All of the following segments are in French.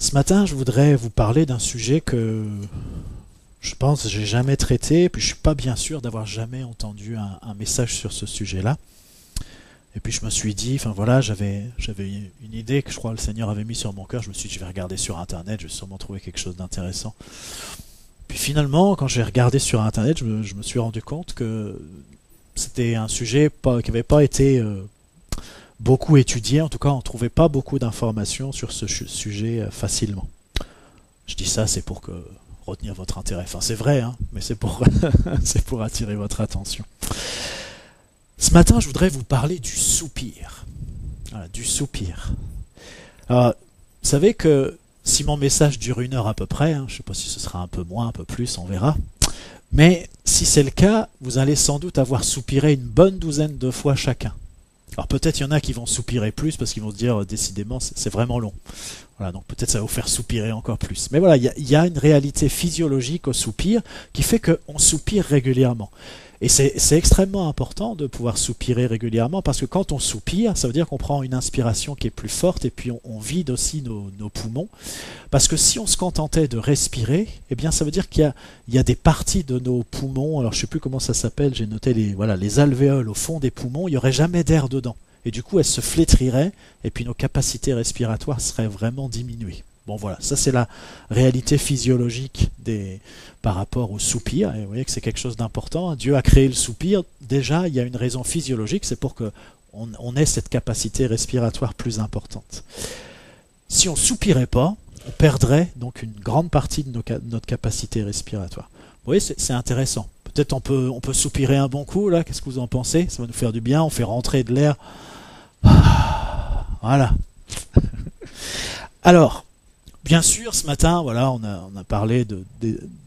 Ce matin, je voudrais vous parler d'un sujet que je pense que j'ai jamais traité, puis je suis pas bien sûr d'avoir jamais entendu un message sur ce sujet-là. Et puis je me suis dit, enfin voilà, j'avais une idée que je crois le Seigneur avait mis sur mon cœur. Je me suis dit, je vais regarder sur Internet, je vais sûrement trouver quelque chose d'intéressant. Puis finalement, quand j'ai regardé sur Internet, je me suis rendu compte que c'était un sujet qui n'avait pas été beaucoup étudié. En tout cas, on ne trouvait pas beaucoup d'informations sur ce sujet facilement. Je dis ça, c'est pour retenir votre intérêt. Enfin, c'est vrai, hein, mais c'est pour, c'est pour attirer votre attention. Ce matin, je voudrais vous parler du soupir. Voilà, du soupir. Alors, vous savez que si mon message dure 1 heure à peu près, hein, je ne sais pas si ce sera un peu moins, un peu plus, on verra. Mais si c'est le cas, vous allez sans doute avoir soupiré une bonne douzaine de fois chacun. Alors peut-être il y en a qui vont soupirer plus parce qu'ils vont se dire décidément c'est vraiment long. Voilà, donc peut-être ça va vous faire soupirer encore plus. Mais voilà, il y a une réalité physiologique au soupir qui fait qu'on soupire régulièrement. Et c'est extrêmement important de pouvoir soupirer régulièrement parce que quand on soupire, ça veut dire qu'on prend une inspiration qui est plus forte et puis on vide aussi nos poumons. Parce que si on se contentait de respirer, eh bien ça veut dire qu'il y a des parties de nos poumons, alors je ne sais plus comment ça s'appelle, j'ai noté les alvéoles au fond des poumons, il n'y aurait jamais d'air dedans. Et du coup elles se flétriraient et puis nos capacités respiratoires seraient vraiment diminuées. Bon voilà, ça c'est la réalité physiologique par rapport au soupir. Et vous voyez que c'est quelque chose d'important. Dieu a créé le soupir. Déjà, il y a une raison physiologique, c'est pour qu'on ait cette capacité respiratoire plus importante. Si on ne soupirait pas, on perdrait donc une grande partie de notre capacité respiratoire. Vous voyez, c'est intéressant. Peut-être on peut soupirer un bon coup, là. Qu'est-ce que vous en pensez? Ça va nous faire du bien. On fait rentrer de l'air. Voilà. Alors, bien sûr, ce matin, voilà, on a parlé de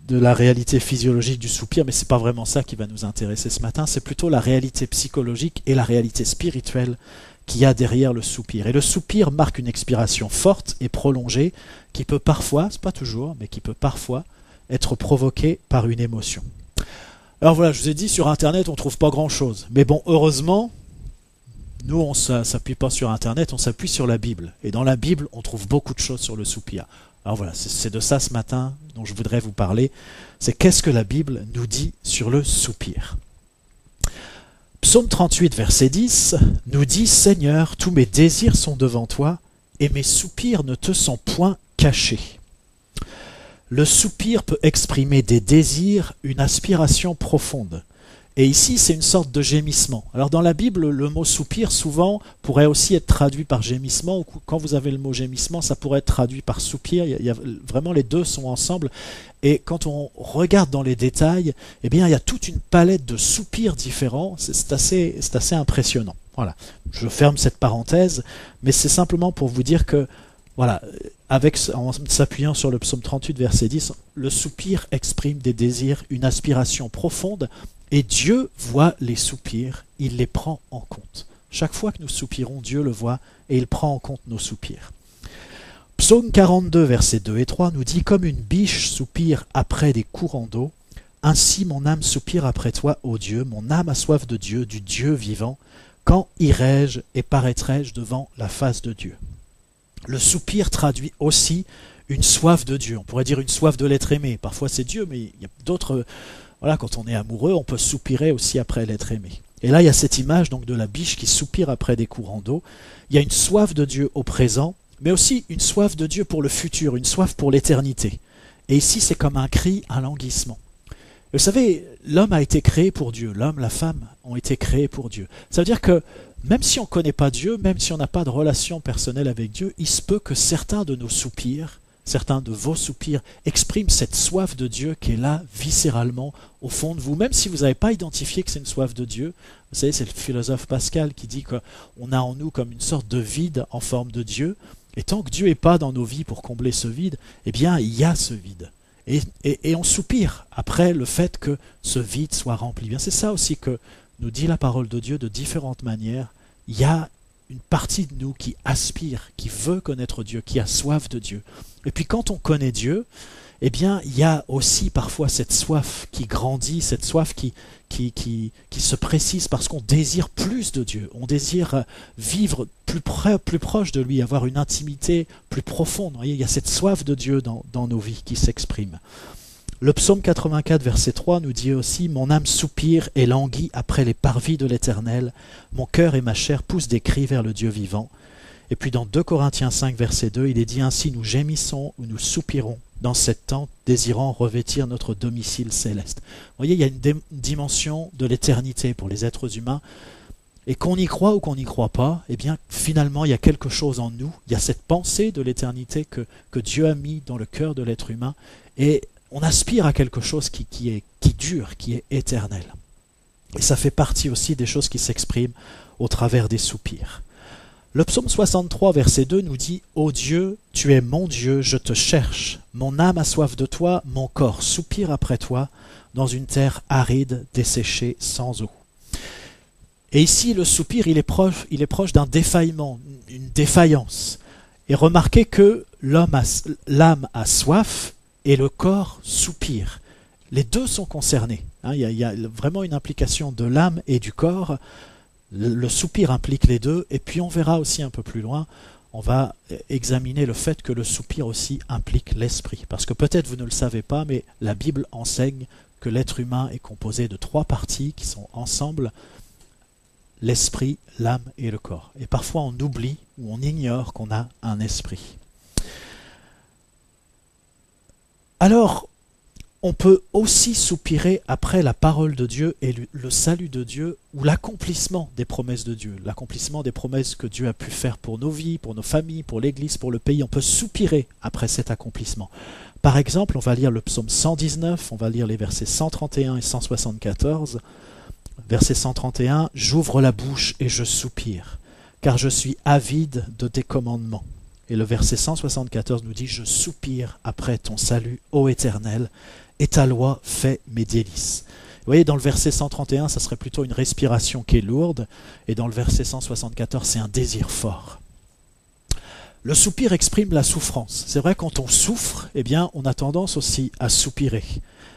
la réalité physiologique du soupir, mais ce n'est pas vraiment ça qui va nous intéresser ce matin, c'est plutôt la réalité psychologique et la réalité spirituelle qu'il y a derrière le soupir. Et le soupir marque une expiration forte et prolongée qui peut parfois, c'est pas toujours, mais qui peut parfois être provoquée par une émotion. Alors voilà, je vous ai dit, sur Internet, on ne trouve pas grand-chose. Mais bon, heureusement, nous, on ne s'appuie pas sur Internet, on s'appuie sur la Bible. Et dans la Bible, on trouve beaucoup de choses sur le soupir. Alors voilà, c'est de ça ce matin dont je voudrais vous parler. C'est qu'est-ce que la Bible nous dit sur le soupir. Psaume 38, verset 10, nous dit « Seigneur, tous mes désirs sont devant toi, et mes soupirs ne te sont point cachés. » Le soupir peut exprimer des désirs, une aspiration profonde. Et ici, c'est une sorte de gémissement. Alors dans la Bible, le mot soupir, souvent, pourrait aussi être traduit par gémissement. Ou quand vous avez le mot gémissement, ça pourrait être traduit par soupir. Vraiment, les deux sont ensemble. Et quand on regarde dans les détails, eh bien, il y a toute une palette de soupirs différents. C'est assez impressionnant. Voilà. Je ferme cette parenthèse, mais c'est simplement pour vous dire que, voilà, en s'appuyant sur le psaume 38, verset 10, le soupir exprime des désirs, une aspiration profonde. Et Dieu voit les soupirs, il les prend en compte. Chaque fois que nous soupirons, Dieu le voit et il prend en compte nos soupirs. Psaume 42, versets 2 et 3 nous dit « Comme une biche soupire après des courants d'eau, ainsi mon âme soupire après toi, ô Dieu, mon âme a soif de Dieu, du Dieu vivant. Quand irai-je et paraîtrai-je devant la face de Dieu ?» Le soupir traduit aussi une soif de Dieu. On pourrait dire une soif de l'être aimé. Parfois c'est Dieu, mais il y a d'autres... Voilà, quand on est amoureux, on peut soupirer aussi après l'être aimé. Et là, il y a cette image donc de la biche qui soupire après des courants d'eau. Il y a une soif de Dieu au présent, mais aussi une soif de Dieu pour le futur, une soif pour l'éternité. Et ici, c'est comme un cri, un languissement. Et vous savez, l'homme a été créé pour Dieu. L'homme, la femme ont été créés pour Dieu. Ça veut dire que même si on ne connaît pas Dieu, même si on n'a pas de relation personnelle avec Dieu, il se peut que certains de nos soupirs, certains de vos soupirs expriment cette soif de Dieu qui est là, viscéralement, au fond de vous. Même si vous n'avez pas identifié que c'est une soif de Dieu, vous savez, c'est le philosophe Pascal qui dit qu'on a en nous comme une sorte de vide en forme de Dieu. Et tant que Dieu n'est pas dans nos vies pour combler ce vide, eh bien, il y a ce vide. Et on soupire après le fait que ce vide soit rempli. Bien, c'est ça aussi que nous dit la parole de Dieu de différentes manières. Il y a une partie de nous qui aspire, qui veut connaître Dieu, qui a soif de Dieu. Et puis quand on connaît Dieu, eh bien, il y a aussi parfois cette soif qui grandit, cette soif qui se précise parce qu'on désire plus de Dieu, on désire vivre plus proche de lui, avoir une intimité plus profonde. Vous voyez, il y a cette soif de Dieu dans nos vies qui s'exprime. Le psaume 84, verset 3 nous dit aussi « Mon âme soupire et languit après les parvis de l'Éternel, mon cœur et ma chair poussent des cris vers le Dieu vivant. » Et puis dans 2 Corinthiens 5, verset 2, il est dit ainsi « Nous gémissons ou nous soupirons dans cette tente, désirant revêtir notre domicile céleste. » Vous voyez, il y a une dimension de l'éternité pour les êtres humains. Et qu'on y croit ou qu'on n'y croit pas, eh bien finalement il y a quelque chose en nous, il y a cette pensée de l'éternité que Dieu a mis dans le cœur de l'être humain, et on aspire à quelque chose qui dure, qui est éternel. Et ça fait partie aussi des choses qui s'expriment au travers des soupirs. Le psaume 63, verset 2 nous dit « Ô Dieu, tu es mon Dieu, je te cherche. Mon âme a soif de toi, mon corps soupire après toi, dans une terre aride, desséchée, sans eau. » Et ici, le soupir, il est proche d'un défaillement, une défaillance. Et remarquez que l'âme a soif, et le corps soupire. Les deux sont concernés. Il y a vraiment une implication de l'âme et du corps. Le soupir implique les deux. Et puis on verra aussi un peu plus loin, on va examiner le fait que le soupir aussi implique l'esprit. Parce que peut-être vous ne le savez pas, mais la Bible enseigne que l'être humain est composé de 3 parties qui sont ensemble, l'esprit, l'âme et le corps. Et parfois on oublie ou on ignore qu'on a un esprit. Alors, on peut aussi soupirer après la parole de Dieu et le salut de Dieu ou l'accomplissement des promesses de Dieu, l'accomplissement des promesses que Dieu a pu faire pour nos vies, pour nos familles, pour l'Église, pour le pays. On peut soupirer après cet accomplissement. Par exemple, on va lire le psaume 119, on va lire les versets 131 et 174. Verset 131, « J'ouvre la bouche et je soupire, car je suis avide de tes commandements. » Et le verset 174 nous dit « Je soupire après ton salut, ô Éternel, et ta loi fait mes délices. » Vous voyez, dans le verset 131, ça serait plutôt une respiration qui est lourde, et dans le verset 174, c'est un désir fort. Le soupir exprime la souffrance. C'est vrai, quand on souffre, eh bien, on a tendance aussi à soupirer.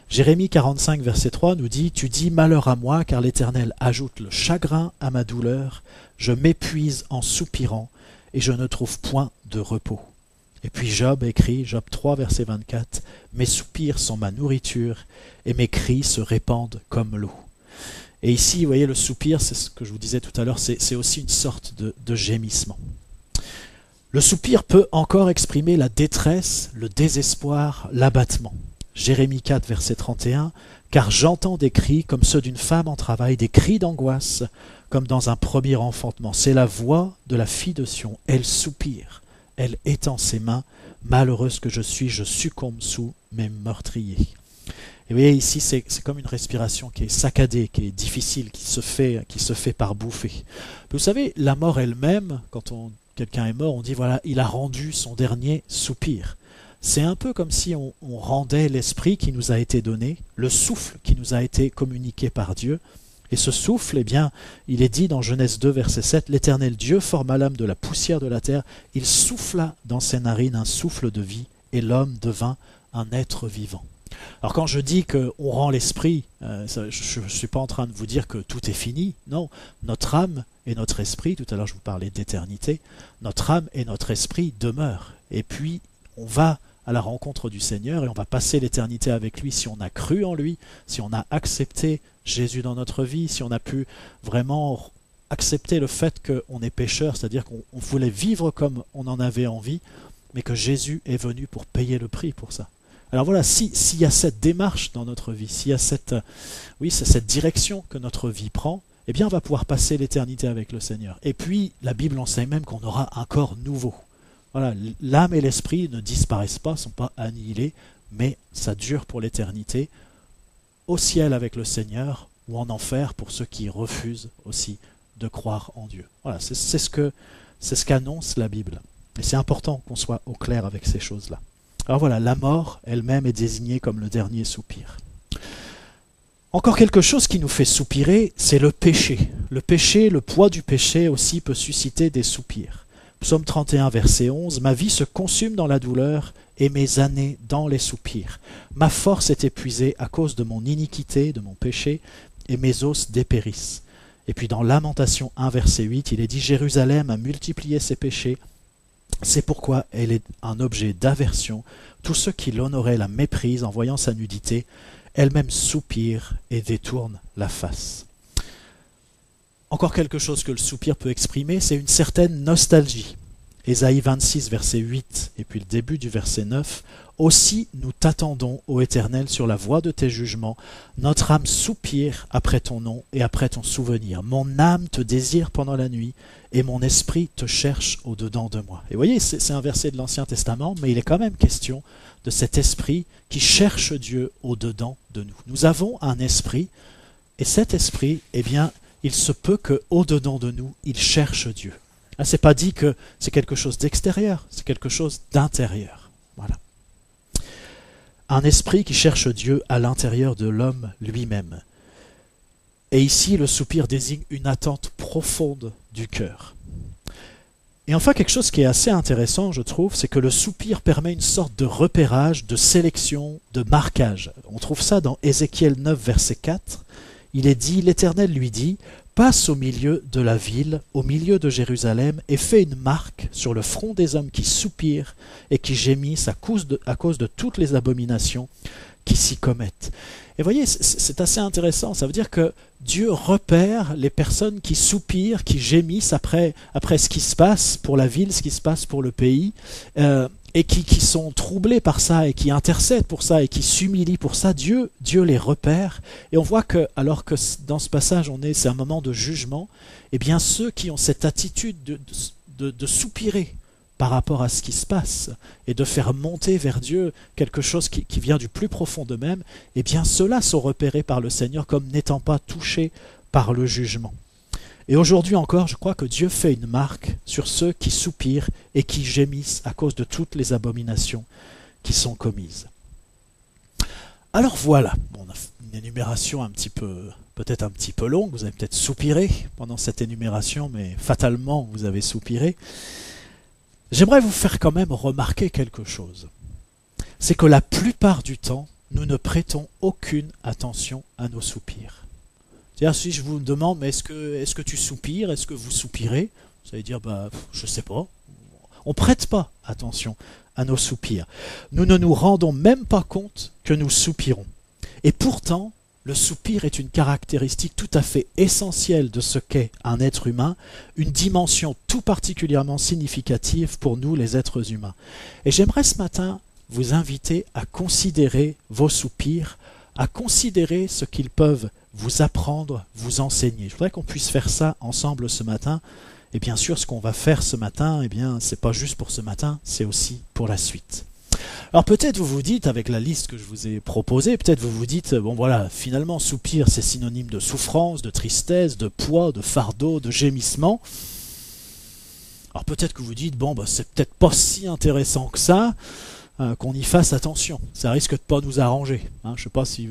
Jérémie 45, verset 3 nous dit « Tu dis malheur à moi, car l'Éternel ajoute le chagrin à ma douleur. Je m'épuise en soupirant, et je ne trouve point de repos. » Et puis Job écrit, Job 3, verset 24, « Mes soupirs sont ma nourriture, et mes cris se répandent comme l'eau. » Et ici, vous voyez, le soupir, c'est ce que je vous disais tout à l'heure, c'est aussi une sorte de gémissement. Le soupir peut encore exprimer la détresse, le désespoir, l'abattement. Jérémie 4, verset 31, « Car j'entends des cris comme ceux d'une femme en travail, des cris d'angoisse, comme dans un premier enfantement. C'est la voix de la fille de Sion. Elle soupire, elle étend ses mains. Malheureuse que je suis, je succombe sous mes meurtriers. » Et vous voyez, ici, c'est comme une respiration qui est saccadée, qui est difficile, qui se fait par bouffée. Vous savez, la mort elle-même, quand quelqu'un est mort, on dit, voilà, il a rendu son dernier soupir. C'est un peu comme si on rendait l'esprit qui nous a été donné, le souffle qui nous a été communiqué par Dieu. Et ce souffle, eh bien, il est dit dans Genèse 2, verset 7, « L'Éternel Dieu forma l'homme de la poussière de la terre, il souffla dans ses narines un souffle de vie, et l'homme devint un être vivant. » Alors quand je dis qu'on rend l'esprit, je ne suis pas en train de vous dire que tout est fini. Non, notre âme et notre esprit, tout à l'heure je vous parlais d'éternité, notre âme et notre esprit demeurent. Et puis on va à la rencontre du Seigneur et on va passer l'éternité avec lui si on a cru en lui, si on a accepté Jésus dans notre vie, si on a pu vraiment accepter le fait qu'on est pécheur, c'est-à-dire qu'on voulait vivre comme on en avait envie, mais que Jésus est venu pour payer le prix pour ça. Alors voilà, s'il y a cette démarche dans notre vie, s'il y a cette direction que notre vie prend, eh bien on va pouvoir passer l'éternité avec le Seigneur. Et puis la Bible enseigne même qu'on aura un corps nouveau. Voilà, l'âme et l'esprit ne disparaissent pas, ne sont pas annihilés, mais ça dure pour l'éternité, au ciel avec le Seigneur, ou en enfer pour ceux qui refusent aussi de croire en Dieu. Voilà, c'est ce qu'annonce la Bible. Et c'est important qu'on soit au clair avec ces choses-là. Alors voilà, la mort elle-même est désignée comme le dernier soupir. Encore quelque chose qui nous fait soupirer, c'est le péché. Le péché, le poids du péché aussi peut susciter des soupirs. Psaume 31, verset 11, « Ma vie se consume dans la douleur et mes années dans les soupirs. Ma force est épuisée à cause de mon iniquité, de mon péché, et mes os dépérissent. » Et puis dans Lamentation 1, verset 8, il est dit « Jérusalem a multiplié ses péchés, c'est pourquoi elle est un objet d'aversion. Tous ceux qui l'honoraient la méprisent en voyant sa nudité. Elle-même soupire et détourne la face. » Encore quelque chose que le soupir peut exprimer, c'est une certaine nostalgie. Ésaïe 26, verset 8, et puis le début du verset 9. « Aussi nous t'attendons, ô Éternel, sur la voie de tes jugements. Notre âme soupire après ton nom et après ton souvenir. Mon âme te désire pendant la nuit, et mon esprit te cherche au-dedans de moi. » Et vous voyez, c'est un verset de l'Ancien Testament, mais il est quand même question de cet esprit qui cherche Dieu au-dedans de nous. Nous avons un esprit, et cet esprit, eh bien, il se peut qu'au-dedans de nous, il cherche Dieu. Là, c'est pas dit que c'est quelque chose d'extérieur, c'est quelque chose d'intérieur. Voilà. Un esprit qui cherche Dieu à l'intérieur de l'homme lui-même. Et ici, le soupir désigne une attente profonde du cœur. Et enfin, quelque chose qui est assez intéressant, je trouve, c'est que le soupir permet une sorte de repérage, de sélection, de marquage. On trouve ça dans Ézéchiel 9, verset 4. Il est dit, l'Éternel lui dit, « Passe au milieu de la ville, au milieu de Jérusalem, et fais une marque sur le front des hommes qui soupirent et qui gémissent à cause de toutes les abominations qui s'y commettent. » Et vous voyez, c'est assez intéressant. Ça veut dire que Dieu repère les personnes qui soupirent, qui gémissent après ce qui se passe pour la ville, ce qui se passe pour le pays, et qui sont troublés par ça, et qui intercèdent pour ça, et qui s'humilient pour ça. Dieu les repère. Et on voit que, alors que dans ce passage, c'est un moment de jugement, eh bien ceux qui ont cette attitude de soupirer par rapport à ce qui se passe, et de faire monter vers Dieu quelque chose qui vient du plus profond d'eux-mêmes, eh bien ceux-là sont repérés par le Seigneur comme n'étant pas touchés par le jugement. Et aujourd'hui encore, je crois que Dieu fait une marque sur ceux qui soupirent et qui gémissent à cause de toutes les abominations qui sont commises. Alors voilà, on a une énumération peut-être un petit peu longue, vous avez peut-être soupiré pendant cette énumération, mais fatalement vous avez soupiré. J'aimerais vous faire quand même remarquer quelque chose. C'est que la plupart du temps, nous ne prêtons aucune attention à nos soupirs. C'est-à-dire, si je vous demande, mais est-ce que tu soupires, est-ce que vous soupirez? Vous allez dire, je sais pas. On ne prête pas attention à nos soupirs. Nous ne nous rendons même pas compte que nous soupirons. Et pourtant, le soupir est une caractéristique tout à fait essentielle de ce qu'est un être humain, une dimension tout particulièrement significative pour nous les êtres humains. Et j'aimerais ce matin vous inviter à considérer vos soupirs, à considérer ce qu'ils peuvent vous apprendre, vous enseigner. Je voudrais qu'on puisse faire ça ensemble ce matin. Et bien sûr, ce qu'on va faire ce matin, eh bien, c'est pas juste pour ce matin, c'est aussi pour la suite. Alors peut-être vous vous dites, avec la liste que je vous ai proposée, peut-être vous vous dites, bon voilà, finalement soupir c'est synonyme de souffrance, de tristesse, de poids, de fardeau, de gémissement. Alors peut-être que vous dites, c'est peut-être pas si intéressant que ça, qu'on y fasse attention. Ça risque de pas nous arranger. Je ne sais pas si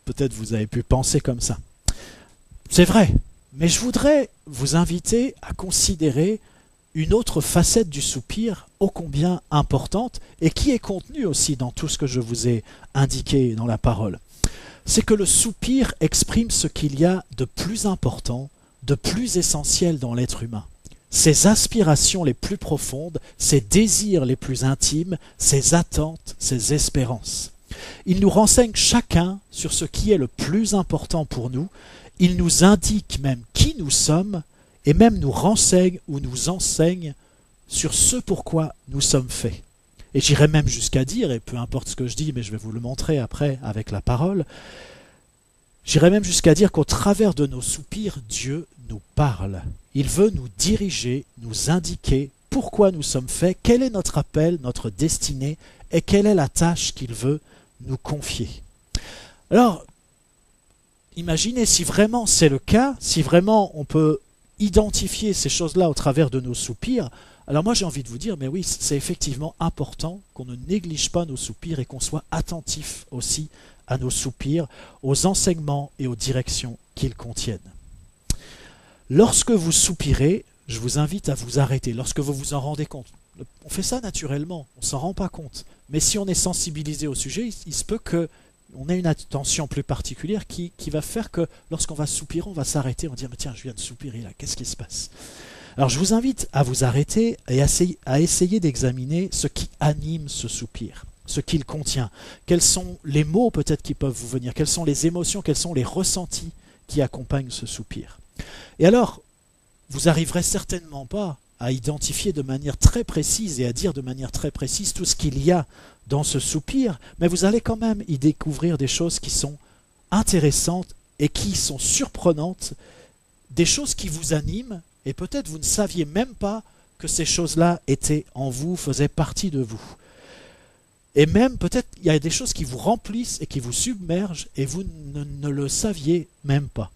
peut-être vous avez pu penser comme ça. C'est vrai, mais je voudrais vous inviter à considérer une autre facette du soupir ô combien importante et qui est contenue aussi dans tout ce que je vous ai indiqué dans la parole. C'est que le soupir exprime ce qu'il y a de plus important, de plus essentiel dans l'être humain. Ses aspirations les plus profondes, ses désirs les plus intimes, ses attentes, ses espérances. Il nous renseigne chacun sur ce qui est le plus important pour nous. Il nous indique même qui nous sommes et même nous renseigne ou nous enseigne sur ce pourquoi nous sommes faits. Et j'irai même jusqu'à dire, et peu importe ce que je dis, mais je vais vous le montrer après avec la parole, j'irai même jusqu'à dire qu'au travers de nos soupirs, Dieu nous parle. Il veut nous diriger, nous indiquer pourquoi nous sommes faits, quel est notre appel, notre destinée, et quelle est la tâche qu'il veut nous confier. Alors, imaginez si vraiment c'est le cas, si vraiment on peut identifier ces choses-là au travers de nos soupirs, alors moi j'ai envie de vous dire, mais oui, c'est effectivement important qu'on ne néglige pas nos soupirs et qu'on soit attentif aussi à nos soupirs, aux enseignements et aux directions qu'ils contiennent. Lorsque vous soupirez, je vous invite à vous arrêter lorsque vous vous en rendez compte. On fait ça naturellement, on ne s'en rend pas compte. Mais si on est sensibilisé au sujet, il se peut qu'on ait une attention plus particulière qui va faire que lorsqu'on va soupirer, on va s'arrêter, on va dire, mais tiens, je viens de soupirer là, qu'est-ce qui se passe? Alors je vous invite à vous arrêter et à essayer d'examiner ce qui anime ce soupir, ce qu'il contient. Quels sont les mots peut-être qui peuvent vous venir, quelles sont les émotions, quels sont les ressentis qui accompagnent ce soupir. Et alors, vous arriverez certainement pas à identifier de manière très précise et à dire de manière très précise tout ce qu'il y a dans ce soupir, mais vous allez quand même y découvrir des choses qui sont intéressantes et qui sont surprenantes, des choses qui vous animent, et peut-être vous ne saviez même pas que ces choses-là étaient en vous, faisaient partie de vous. Et même peut-être il y a des choses qui vous remplissent et qui vous submergent et vous ne le saviez même pas.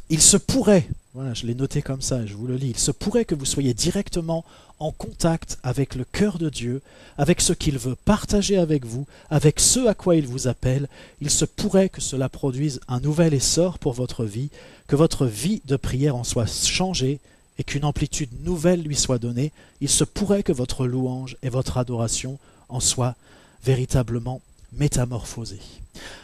Il se pourrait, voilà, je l'ai noté comme ça, je vous le lis, il se pourrait que vous soyez directement en contact avec le cœur de Dieu, avec ce qu'il veut partager avec vous, avec ce à quoi il vous appelle. Il se pourrait que cela produise un nouvel essor pour votre vie, que votre vie de prière en soit changée et qu'une amplitude nouvelle lui soit donnée. Il se pourrait que votre louange et votre adoration en soient véritablement métamorphosée.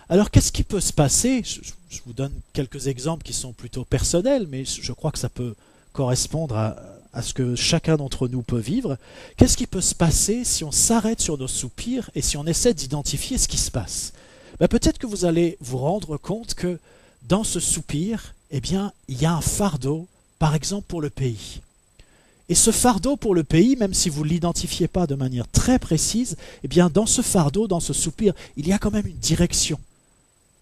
Alors qu'est-ce qui peut se passer? Je vous donne quelques exemples qui sont plutôt personnels, mais je crois que ça peut correspondre à ce que chacun d'entre nous peut vivre. Qu'est-ce qui peut se passer si on s'arrête sur nos soupirs et si on essaie d'identifier ce qui se passe? Peut-être que vous allez vous rendre compte que dans ce soupir, eh bien, il y a un fardeau, par exemple pour le pays. Et ce fardeau pour le pays, même si vous ne l'identifiez pas de manière très précise, eh bien dans ce fardeau, dans ce soupir, il y a quand même une direction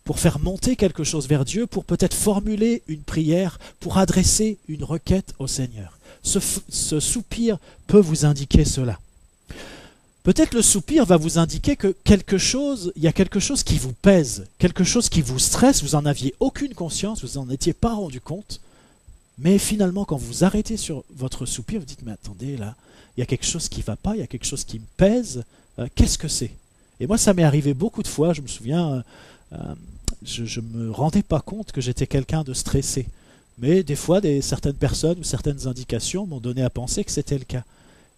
pour faire monter quelque chose vers Dieu, pour peut-être formuler une prière, pour adresser une requête au Seigneur. Ce soupir peut vous indiquer cela. Peut-être le soupir va vous indiquer que il y a quelque chose qui vous pèse, quelque chose qui vous stresse, vous n'en aviez aucune conscience, vous n'en étiez pas rendu compte. Mais finalement, quand vous arrêtez sur votre soupir, vous dites, mais attendez, là, il y a quelque chose qui ne va pas, il y a quelque chose qui me pèse, qu'est-ce que c'est? Et moi, ça m'est arrivé beaucoup de fois, je me souviens, je ne me rendais pas compte que j'étais quelqu'un de stressé. Mais des fois, certaines personnes ou certaines indications m'ont donné à penser que c'était le cas.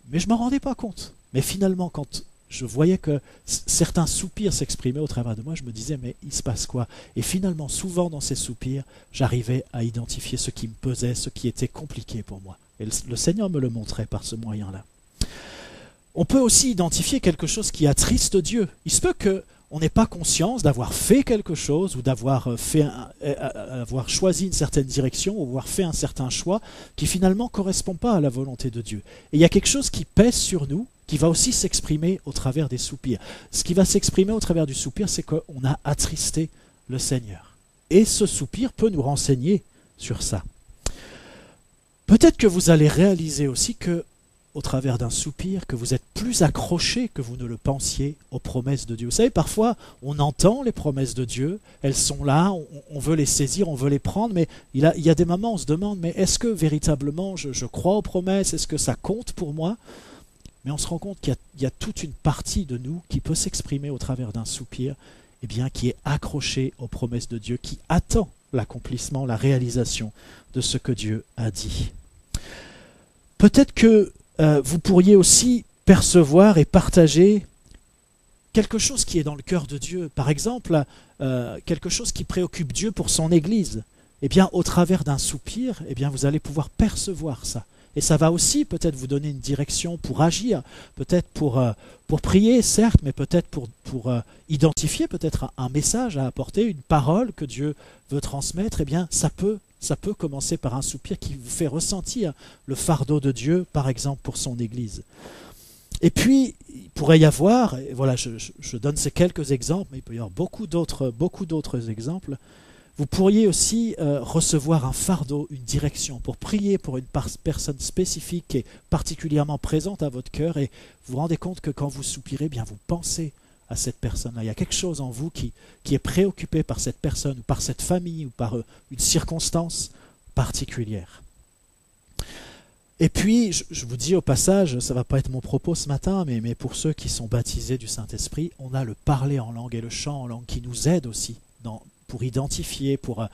Mais je ne m'en rendais pas compte. Mais finalement, quand je voyais que certains soupirs s'exprimaient au travers de moi, je me disais, mais il se passe quoi? Et finalement, souvent dans ces soupirs, j'arrivais à identifier ce qui me pesait, ce qui était compliqué pour moi. Et le Seigneur me le montrait par ce moyen-là. On peut aussi identifier quelque chose qui attriste Dieu. Il se peut qu'on n'ait pas conscience d'avoir fait quelque chose ou d'avoir avoir choisi une certaine direction ou avoir fait un certain choix qui finalement ne correspond pas à la volonté de Dieu. Et il y a quelque chose qui pèse sur nous, qui va aussi s'exprimer au travers des soupirs. Ce qui va s'exprimer au travers du soupir, c'est qu'on a attristé le Seigneur. Et ce soupir peut nous renseigner sur ça. Peut-être que vous allez réaliser aussi que, au travers d'un soupir, que vous êtes plus accroché que vous ne le pensiez aux promesses de Dieu. Vous savez, parfois, on entend les promesses de Dieu, elles sont là, on veut les saisir, on veut les prendre, mais il y a des moments où on se demande, mais est-ce que véritablement je crois aux promesses? Est-ce que ça compte pour moi? Mais on se rend compte qu'il y a toute une partie de nous qui peut s'exprimer au travers d'un soupir, eh bien, qui est accrochée aux promesses de Dieu, qui attend l'accomplissement, la réalisation de ce que Dieu a dit. Peut-être que vous pourriez aussi percevoir et partager quelque chose qui est dans le cœur de Dieu. Par exemple, quelque chose qui préoccupe Dieu pour son Église. Eh bien, au travers d'un soupir, eh bien, vous allez pouvoir percevoir ça. Et ça va aussi peut-être vous donner une direction pour agir, peut-être pour prier, certes, mais peut-être pour identifier peut-être un message à apporter, une parole que Dieu veut transmettre. Eh bien, ça peut commencer par un soupir qui vous fait ressentir le fardeau de Dieu, par exemple, pour son Église. Et puis, il pourrait y avoir, et voilà, je donne ces quelques exemples, mais il peut y avoir beaucoup d'autres exemples. Vous pourriez aussi recevoir un fardeau, une direction, pour prier pour une personne spécifique qui est particulièrement présente à votre cœur, et vous vous rendez compte que quand vous soupirez, bien vous pensez à cette personne-là. Il y a quelque chose en vous qui est préoccupé par cette personne, ou par cette famille, ou par une circonstance particulière. Et puis, je vous dis au passage, ça ne va pas être mon propos ce matin, mais pour ceux qui sont baptisés du Saint-Esprit, on a le parler en langue et le chant en langue qui nous aide aussi pour identifier, pour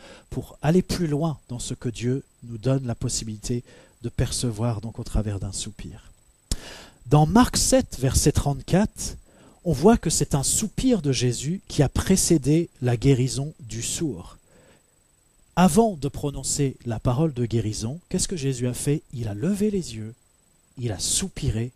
aller plus loin dans ce que Dieu nous donne la possibilité de percevoir donc au travers d'un soupir. Dans Marc 7, verset 34, on voit que c'est un soupir de Jésus qui a précédé la guérison du sourd. Avant de prononcer la parole de guérison, qu'est-ce que Jésus a fait? Il a levé les yeux, il a soupiré,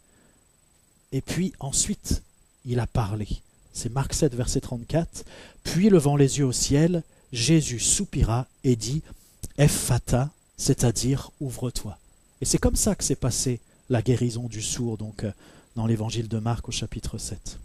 et puis ensuite, il a parlé. C'est Marc 7, verset 34. Puis, levant les yeux au ciel, Jésus soupira et dit « Ephphatha », c'est-à-dire « ouvre-toi ». Et c'est comme ça que s'est passée la guérison du sourd, donc dans l'évangile de Marc au chapitre 7.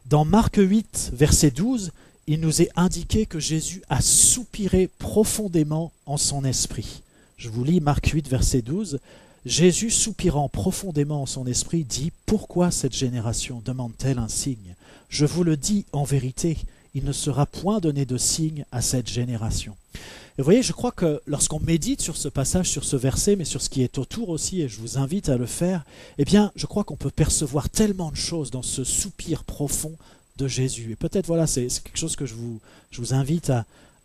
Dans Marc 8, verset 12, il nous est indiqué que Jésus a soupiré profondément en son esprit. Je vous lis Marc 8, verset 12. Jésus, soupirant profondément en son esprit, dit « Pourquoi cette génération demande-t-elle un signe? Je vous le dis en vérité, il ne sera point donné de signe à cette génération. » Et vous voyez, je crois que lorsqu'on médite sur ce passage, sur ce verset, mais sur ce qui est autour aussi, et je vous invite à le faire, eh bien, je crois qu'on peut percevoir tellement de choses dans ce soupir profond de Jésus. Et peut-être, voilà, c'est quelque chose que je vous invite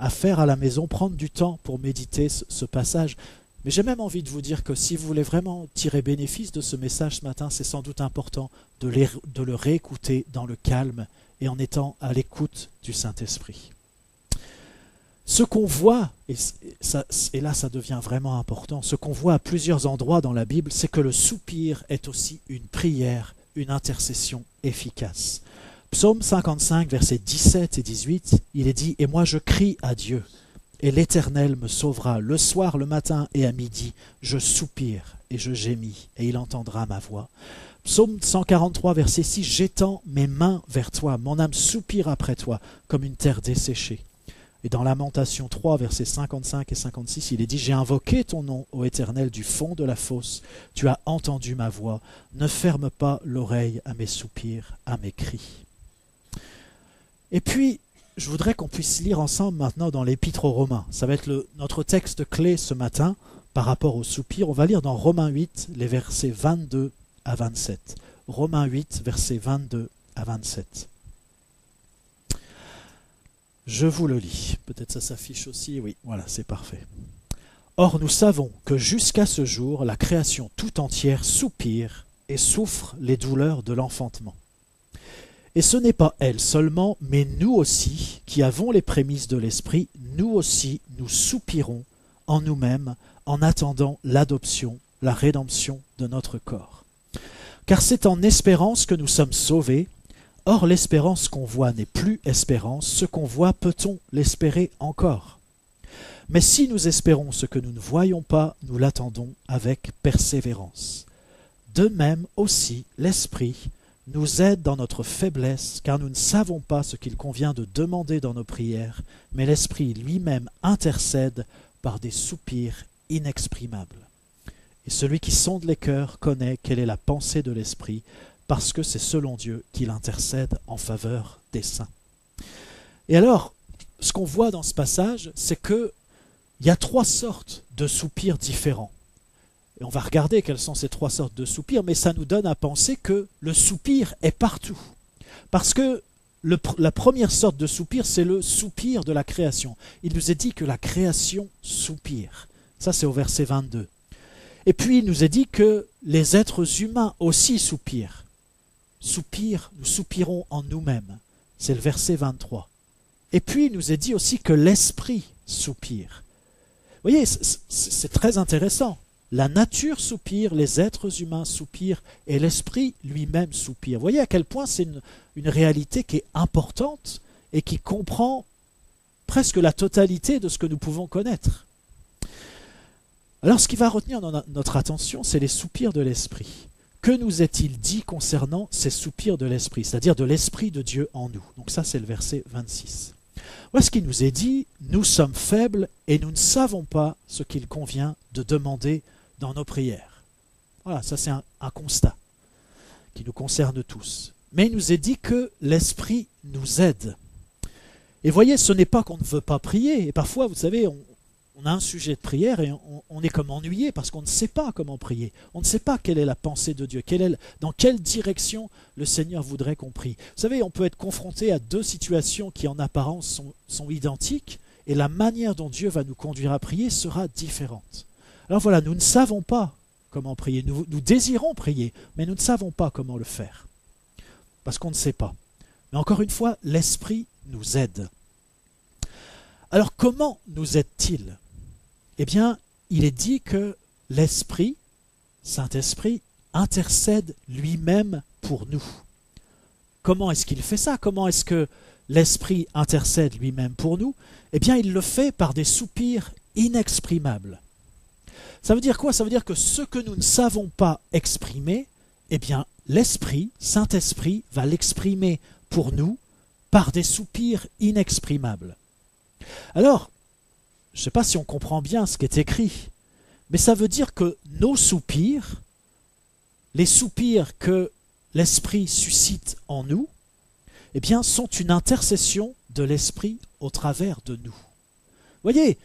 à faire à la maison, prendre du temps pour méditer ce passage. Mais j'ai même envie de vous dire que si vous voulez vraiment tirer bénéfice de ce message ce matin, c'est sans doute important de le réécouter dans le calme et en étant à l'écoute du Saint-Esprit. Ce qu'on voit, et là ça devient vraiment important, ce qu'on voit à plusieurs endroits dans la Bible, c'est que le soupir est aussi une prière, une intercession efficace. Psaume 55, versets 17 et 18, il est dit « Et moi je crie à Dieu, et l'Éternel me sauvera. Le soir, le matin et à midi, je soupire et je gémis, et il entendra ma voix. » Psaume 143, verset 6, « J'étends mes mains vers toi, mon âme soupire après toi, comme une terre desséchée. » Et dans Lamentation 3, versets 55 et 56, il est dit « J'ai invoqué ton nom, ô Éternel, du fond de la fosse. Tu as entendu ma voix. Ne ferme pas l'oreille à mes soupirs, à mes cris. » Et puis, je voudrais qu'on puisse lire ensemble maintenant dans l'Épître aux Romains. Ça va être notre texte clé ce matin par rapport au soupir. On va lire dans Romains 8, les versets 22 à 27. Romains 8, versets 22 à 27. Je vous le lis. Peut-être ça s'affiche aussi. Oui, voilà, c'est parfait. « Or nous savons que jusqu'à ce jour, la création tout entière soupire et souffre les douleurs de l'enfantement. Et ce n'est pas elle seulement, mais nous aussi, qui avons les prémices de l'Esprit, nous aussi, nous soupirons en nous-mêmes en attendant l'adoption, la rédemption de notre corps. Car c'est en espérance que nous sommes sauvés. Or l'espérance qu'on voit n'est plus espérance, ce qu'on voit peut-on l'espérer encore? Mais si nous espérons ce que nous ne voyons pas, nous l'attendons avec persévérance. De même aussi l'Esprit nous aide dans notre faiblesse, car nous ne savons pas ce qu'il convient de demander dans nos prières, mais l'Esprit lui-même intercède par des soupirs inexprimables. Et celui qui sonde les cœurs connaît quelle est la pensée de l'Esprit, parce que c'est selon Dieu qu'il intercède en faveur des saints. » Et alors, ce qu'on voit dans ce passage, c'est qu'il y a trois sortes de soupirs différents. Et on va regarder quelles sont ces trois sortes de soupirs, mais ça nous donne à penser que le soupir est partout. Parce que la première sorte de soupir, c'est le soupir de la création. Il nous est dit que la création soupire. Ça, c'est au verset 22. Et puis, il nous est dit que les êtres humains aussi soupirent. Nous soupirons en nous-mêmes. C'est le verset 23. Et puis, il nous est dit aussi que l'esprit soupire. Vous voyez, c'est très intéressant. La nature soupire, les êtres humains soupirent, et l'esprit lui-même soupire. Vous voyez à quel point c'est une réalité qui est importante et qui comprend presque la totalité de ce que nous pouvons connaître. Alors, ce qui va retenir notre attention, c'est les soupirs de l'esprit. Que nous est-il dit concernant ces soupirs de l'Esprit, c'est-à-dire de l'Esprit de Dieu en nous? Donc ça, c'est le verset 26. Voilà ce qui nous est dit, nous sommes faibles et nous ne savons pas ce qu'il convient de demander dans nos prières. Voilà, ça c'est un constat qui nous concerne tous. Mais il nous est dit que l'Esprit nous aide. Et voyez, ce n'est pas qu'on ne veut pas prier. Et parfois, vous savez, on a un sujet de prière et on est comme ennuyé parce qu'on ne sait pas comment prier. On ne sait pas quelle est la pensée de Dieu, dans quelle direction le Seigneur voudrait qu'on prie. Vous savez, on peut être confronté à deux situations qui en apparence sont identiques et la manière dont Dieu va nous conduire à prier sera différente. Alors voilà, nous ne savons pas comment prier. Nous désirons prier, mais nous ne savons pas comment le faire. Parce qu'on ne sait pas. Mais encore une fois, l'Esprit nous aide. Alors comment nous aide-t-il? Eh bien, il est dit que l'Esprit, Saint-Esprit, intercède lui-même pour nous. Comment est-ce qu'il fait ça? Comment est-ce que l'Esprit intercède lui-même pour nous? Eh bien, il le fait par des soupirs inexprimables. Ça veut dire quoi? Ça veut dire que ce que nous ne savons pas exprimer, eh bien, l'Esprit, Saint-Esprit, va l'exprimer pour nous par des soupirs inexprimables. Alors, je ne sais pas si on comprend bien ce qui est écrit, mais ça veut dire que nos soupirs, les soupirs que l'Esprit suscite en nous, eh bien, sont une intercession de l'Esprit au travers de nous. Voyez,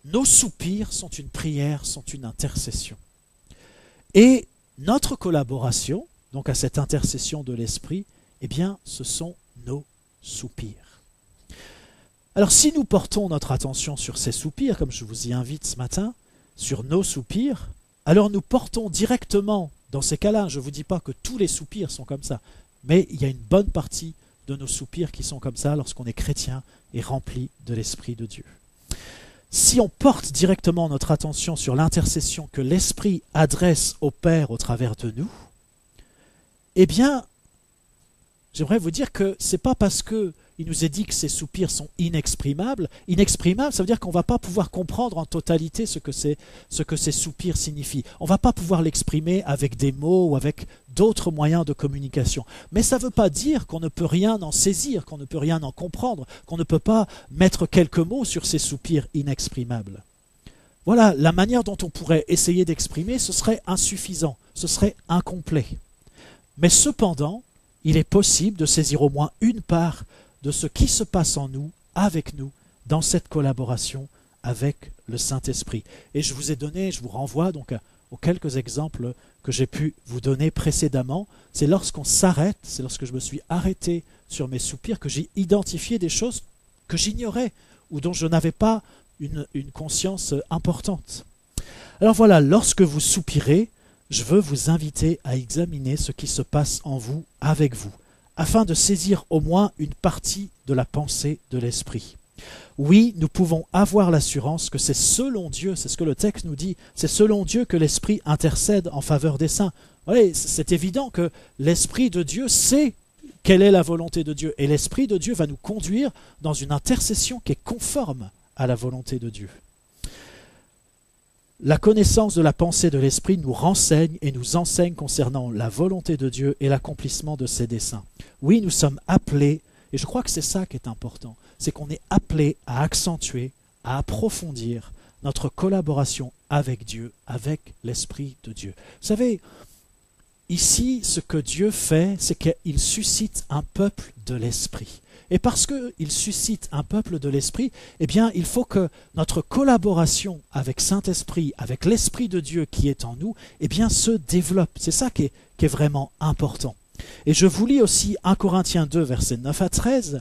nos soupirs sont une prière, sont une intercession. Et notre collaboration, donc à cette intercession de l'Esprit, eh bien, ce sont nos soupirs. Alors, si nous portons notre attention sur ces soupirs, comme je vous y invite ce matin, sur nos soupirs, alors nous portons directement, dans ces cas-là, je ne vous dis pas que tous les soupirs sont comme ça, mais il y a une bonne partie de nos soupirs qui sont comme ça lorsqu'on est chrétien et rempli de l'Esprit de Dieu. Si on porte directement notre attention sur l'intercession que l'Esprit adresse au Père au travers de nous, eh bien, j'aimerais vous dire que ce n'est pas parce qu'il nous est dit que ces soupirs sont inexprimables. Inexprimables, ça veut dire qu'on ne va pas pouvoir comprendre en totalité ce que ces soupirs signifient. On ne va pas pouvoir l'exprimer avec des mots ou avec d'autres moyens de communication. Mais ça ne veut pas dire qu'on ne peut rien en saisir, qu'on ne peut rien en comprendre, qu'on ne peut pas mettre quelques mots sur ces soupirs inexprimables. Voilà, la manière dont on pourrait essayer d'exprimer, ce serait insuffisant, ce serait incomplet. Mais cependant, il est possible de saisir au moins une part de ce qui se passe en nous, avec nous, dans cette collaboration avec le Saint-Esprit. Et je vous renvoie donc aux quelques exemples que j'ai pu vous donner précédemment. C'est lorsqu'on s'arrête, c'est lorsque je me suis arrêté sur mes soupirs que j'ai identifié des choses que j'ignorais ou dont je n'avais pas une conscience importante. Alors voilà, lorsque vous soupirez, je veux vous inviter à examiner ce qui se passe en vous, avec vous, afin de saisir au moins une partie de la pensée de l'Esprit. Oui, nous pouvons avoir l'assurance que c'est selon Dieu, c'est ce que le texte nous dit, c'est selon Dieu que l'Esprit intercède en faveur des saints. Oui, c'est évident que l'Esprit de Dieu sait quelle est la volonté de Dieu, et l'Esprit de Dieu va nous conduire dans une intercession qui est conforme à la volonté de Dieu. La connaissance de la pensée de l'Esprit nous renseigne et nous enseigne concernant la volonté de Dieu et l'accomplissement de ses desseins. Oui, nous sommes appelés, et je crois que c'est ça qui est important, c'est qu'on est appelé à accentuer, à approfondir notre collaboration avec Dieu, avec l'Esprit de Dieu. Vous savez, ici, ce que Dieu fait, c'est qu'il suscite un peuple de l'Esprit. Et parce qu'il suscite un peuple de l'Esprit, eh bien, il faut que notre collaboration avec Saint-Esprit, avec l'Esprit de Dieu qui est en nous, eh bien, se développe. C'est ça qui est vraiment important. Et je vous lis aussi 1 Corinthiens 2, versets 9 à 13.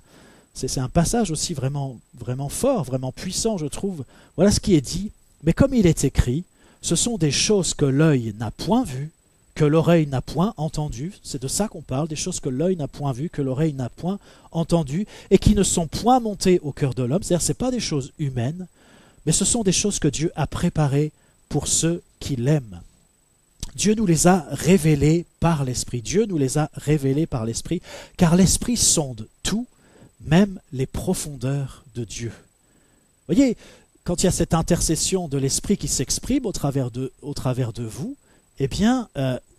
C'est un passage aussi vraiment, vraiment fort, vraiment puissant, je trouve. Voilà ce qui est dit. Mais comme il est écrit, ce sont des choses que l'œil n'a point vues, que l'oreille n'a point entendu, c'est de ça qu'on parle, des choses que l'œil n'a point vues, que l'oreille n'a point entendues, et qui ne sont point montées au cœur de l'homme. C'est-à-dire, ce n'est pas des choses humaines, mais ce sont des choses que Dieu a préparées pour ceux qui l'aiment. Dieu nous les a révélées par l'Esprit. Dieu nous les a révélées par l'Esprit, car l'Esprit sonde tout, même les profondeurs de Dieu. Vous voyez, quand il y a cette intercession de l'Esprit qui s'exprime au travers de vous, eh bien,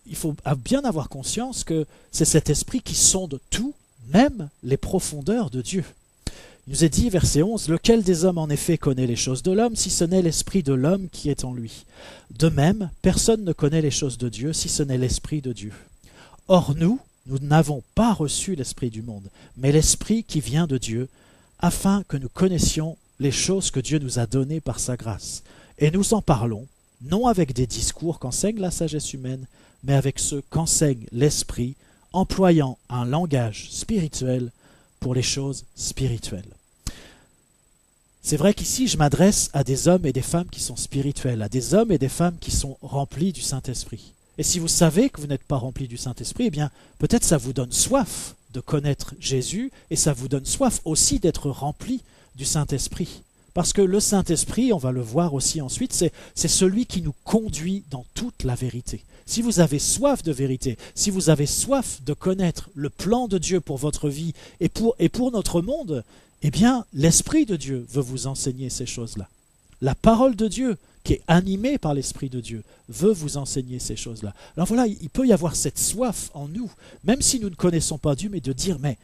il faut bien avoir conscience que c'est cet esprit qui sonde tout, même les profondeurs de Dieu. Il nous est dit, verset 11, « Lequel des hommes en effet connaît les choses de l'homme, si ce n'est l'esprit de l'homme qui est en lui? De même, personne ne connaît les choses de Dieu, si ce n'est l'esprit de Dieu. Or nous n'avons pas reçu l'esprit du monde, mais l'esprit qui vient de Dieu, afin que nous connaissions les choses que Dieu nous a données par sa grâce. Et nous en parlons, non avec des discours qu'enseigne la sagesse humaine, mais avec ceux qu'enseigne l'Esprit, employant un langage spirituel pour les choses spirituelles. » C'est vrai qu'ici, je m'adresse à des hommes et des femmes qui sont spirituels, à des hommes et des femmes qui sont remplis du Saint-Esprit. Et si vous savez que vous n'êtes pas remplis du Saint-Esprit, eh bien, peut-être ça vous donne soif de connaître Jésus, et ça vous donne soif aussi d'être rempli du Saint-Esprit. Parce que le Saint-Esprit, on va le voir aussi ensuite, c'est celui qui nous conduit dans toute la vérité. Si vous avez soif de vérité, si vous avez soif de connaître le plan de Dieu pour votre vie et pour notre monde, eh bien, l'Esprit de Dieu veut vous enseigner ces choses-là. La parole de Dieu, qui est animée par l'Esprit de Dieu, veut vous enseigner ces choses-là. Alors voilà, il peut y avoir cette soif en nous, même si nous ne connaissons pas Dieu, mais de dire, mais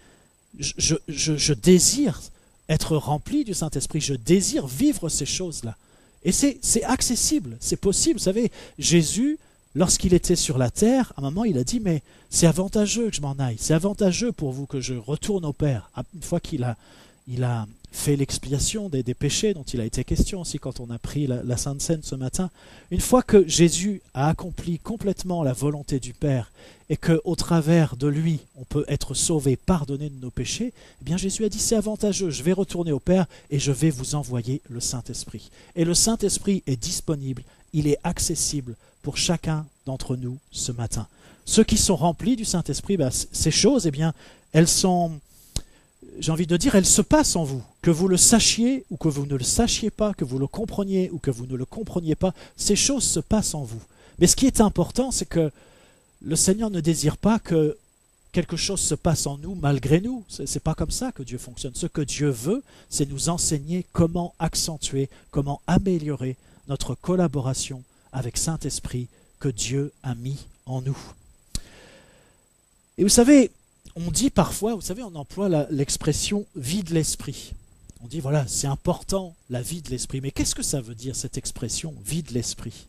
je désire être rempli du Saint-Esprit, je désire vivre ces choses-là. Et c'est accessible, c'est possible. Vous savez, Jésus, lorsqu'il était sur la terre, à un moment, il a dit, mais c'est avantageux que je m'en aille, c'est avantageux pour vous que je retourne au Père. Une fois qu'il a fait l'expiation des péchés dont il a été question aussi quand on a pris la Sainte Seine ce matin. Une fois que Jésus a accompli complètement la volonté du Père et qu'au travers de lui, on peut être sauvé, pardonné de nos péchés, eh bien Jésus a dit c'est avantageux, je vais retourner au Père et je vais vous envoyer le Saint-Esprit. Et le Saint-Esprit est disponible, il est accessible pour chacun d'entre nous ce matin. Ceux qui sont remplis du Saint-Esprit, ces choses, eh bien, elles sont... J'ai envie de dire, elles se passent en vous. Que vous le sachiez ou que vous ne le sachiez pas, que vous le compreniez ou que vous ne le compreniez pas, ces choses se passent en vous. Mais ce qui est important, c'est que le Seigneur ne désire pas que quelque chose se passe en nous malgré nous. C'est pas comme ça que Dieu fonctionne. Ce que Dieu veut, c'est nous enseigner comment accentuer, comment améliorer notre collaboration avec Saint-Esprit que Dieu a mis en nous. Et vous savez, on dit parfois, vous savez, on emploie l'expression « vie de l'esprit ». On dit, voilà, c'est important, la vie de l'esprit. Mais qu'est-ce que ça veut dire, cette expression « vie de l'esprit »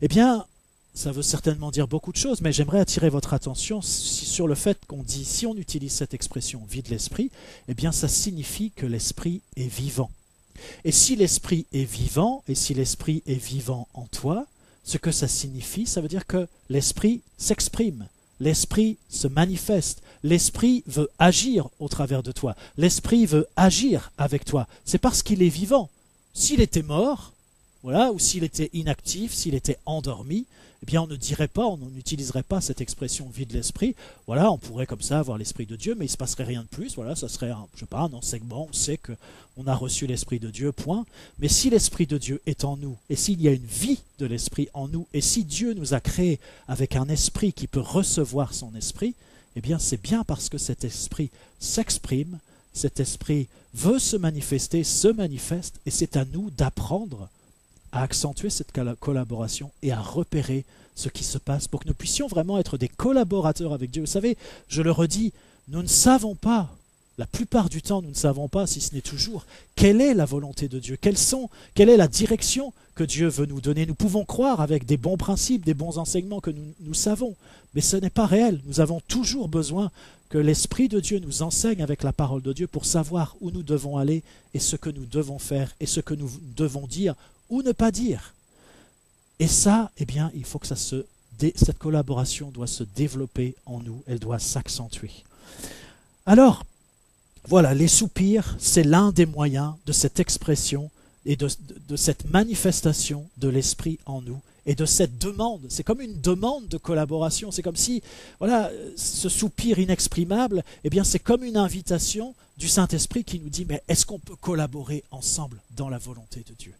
Eh bien, ça veut certainement dire beaucoup de choses, mais j'aimerais attirer votre attention sur le fait qu'on dit, si on utilise cette expression « vie de l'esprit », eh bien, ça signifie que l'esprit est vivant. Et si l'esprit est vivant, et si l'esprit est vivant en toi, ce que ça signifie, ça veut dire que l'esprit s'exprime. L'Esprit se manifeste, l'Esprit veut agir au travers de toi, l'Esprit veut agir avec toi. C'est parce qu'il est vivant. S'il était mort, voilà, ou s'il était inactif, s'il était endormi, eh bien on ne dirait pas, on n'utiliserait pas cette expression vie de l'esprit. Voilà, on pourrait comme ça avoir l'Esprit de Dieu, mais il ne se passerait rien de plus. Voilà, ça serait un enseignement, on sait qu'on a reçu l'Esprit de Dieu, point. Mais si l'Esprit de Dieu est en nous, et s'il y a une vie de l'Esprit en nous, et si Dieu nous a créés avec un esprit qui peut recevoir son esprit, eh bien c'est bien parce que cet esprit s'exprime, cet esprit veut se manifester, se manifeste, et c'est à nous d'apprendre à accentuer cette collaboration et à repérer ce qui se passe pour que nous puissions vraiment être des collaborateurs avec Dieu. Vous savez, je le redis, nous ne savons pas, la plupart du temps nous ne savons pas, si ce n'est toujours, quelle est la volonté de Dieu, quelle est la direction que Dieu veut nous donner. Nous pouvons croire avec des bons principes, des bons enseignements que nous savons, mais ce n'est pas réel. Nous avons toujours besoin que l'Esprit de Dieu nous enseigne avec la parole de Dieu pour savoir où nous devons aller et ce que nous devons faire et ce que nous devons dire ou ne pas dire. Et ça, eh bien, il faut que cette collaboration doit se développer en nous, elle doit s'accentuer. Alors, voilà, les soupirs, c'est l'un des moyens de cette expression et de cette manifestation de l'Esprit en nous et de cette demande. C'est comme une demande de collaboration. C'est comme si, voilà, ce soupir inexprimable, eh bien, c'est comme une invitation du Saint-Esprit qui nous dit, mais est-ce qu'on peut collaborer ensemble dans la volonté de Dieu ?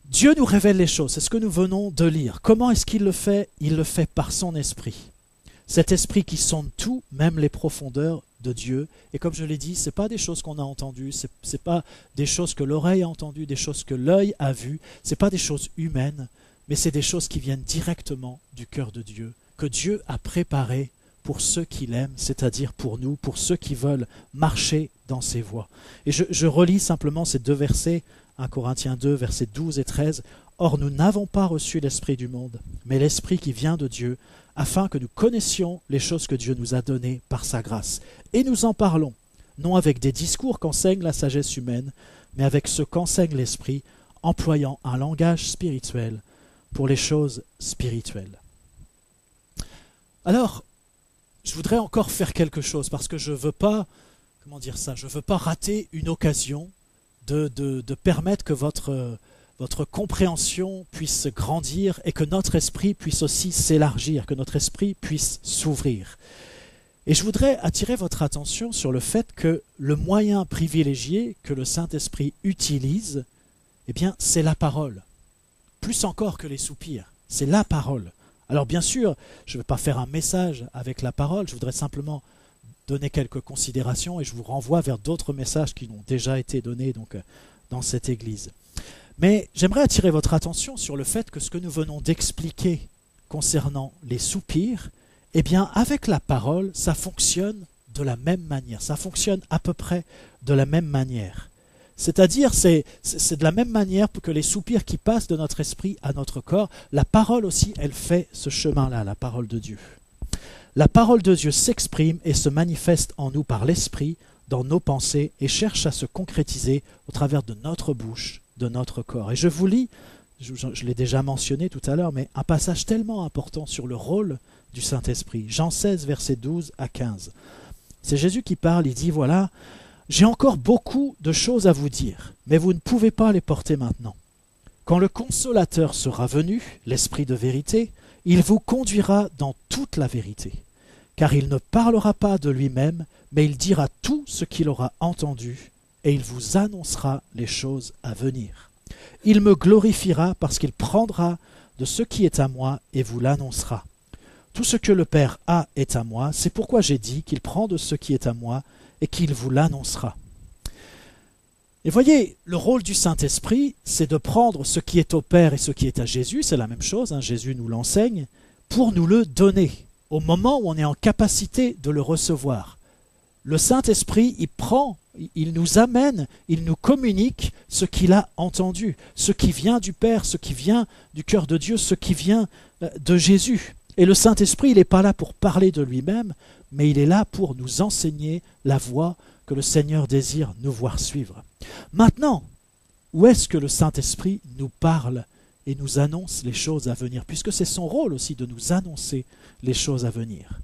Dieu nous révèle les choses, c'est ce que nous venons de lire. Comment est-ce qu'il le fait ? Il le fait par son esprit. Cet esprit qui sonde tout, même les profondeurs de Dieu. Et comme je l'ai dit, ce n'est pas des choses qu'on a entendues, ce n'est pas des choses que l'oreille a entendues, des choses que l'œil a vues, ce n'est pas des choses humaines, mais c'est des choses qui viennent directement du cœur de Dieu, que Dieu a préparées pour ceux qui l'aiment, c'est-à-dire pour nous, pour ceux qui veulent marcher dans ses voies. Et je relis simplement ces deux versets, 1 Corinthiens 2, versets 12 et 13. « Or nous n'avons pas reçu l'esprit du monde, mais l'esprit qui vient de Dieu, afin que nous connaissions les choses que Dieu nous a données par sa grâce. Et nous en parlons, non avec des discours qu'enseigne la sagesse humaine, mais avec ce qu'enseigne l'esprit, employant un langage spirituel pour les choses spirituelles. » Alors, je voudrais encore faire quelque chose, parce que je ne veux pas, je veux pas rater une occasion de permettre que votre compréhension puisse grandir et que notre esprit puisse aussi s'élargir, que notre esprit puisse s'ouvrir. Et je voudrais attirer votre attention sur le fait que le moyen privilégié que le Saint-Esprit utilise, eh bien, c'est la parole. Plus encore que les soupirs, c'est la parole. Alors bien sûr, je ne vais pas faire un message avec la parole, je voudrais simplement donner quelques considérations et je vous renvoie vers d'autres messages qui ont déjà été donnés dans cette église. Mais j'aimerais attirer votre attention sur le fait que ce que nous venons d'expliquer concernant les soupirs, eh bien, avec la parole, ça fonctionne de la même manière. Ça fonctionne à peu près de la même manière. C'est-à-dire, c'est de la même manière que les soupirs qui passent de notre esprit à notre corps. La parole aussi, elle fait ce chemin-là, la parole de Dieu. La parole de Dieu s'exprime et se manifeste en nous par l'esprit, dans nos pensées, et cherche à se concrétiser au travers de notre bouche, de notre corps. Et je vous lis, je l'ai déjà mentionné tout à l'heure, mais un passage tellement important sur le rôle du Saint-Esprit. Jean 16, versets 12 à 15. C'est Jésus qui parle, il dit, voilà, j'ai encore beaucoup de choses à vous dire, mais vous ne pouvez pas les porter maintenant. Quand le Consolateur sera venu, l'Esprit de vérité, il vous conduira dans toute la vérité, car il ne parlera pas de lui-même, mais il dira tout ce qu'il aura entendu, et il vous annoncera les choses à venir. Il me glorifiera parce qu'il prendra de ce qui est à moi et vous l'annoncera. Tout ce que le Père a est à moi, c'est pourquoi j'ai dit qu'il prend de ce qui est à moi et qu'il vous l'annoncera. Et voyez, le rôle du Saint-Esprit, c'est de prendre ce qui est au Père et ce qui est à Jésus, c'est la même chose, Jésus nous l'enseigne, pour nous le donner, au moment où on est en capacité de le recevoir. Le Saint-Esprit, il prend, il nous amène, il nous communique ce qu'il a entendu, ce qui vient du Père, ce qui vient du cœur de Dieu, ce qui vient de Jésus. Et le Saint-Esprit, il n'est pas là pour parler de lui-même, mais il est là pour nous enseigner la voie que le Seigneur désire nous voir suivre. Maintenant, où est-ce que le Saint-Esprit nous parle et nous annonce les choses à venir, puisque c'est son rôle aussi de nous annoncer les choses à venir?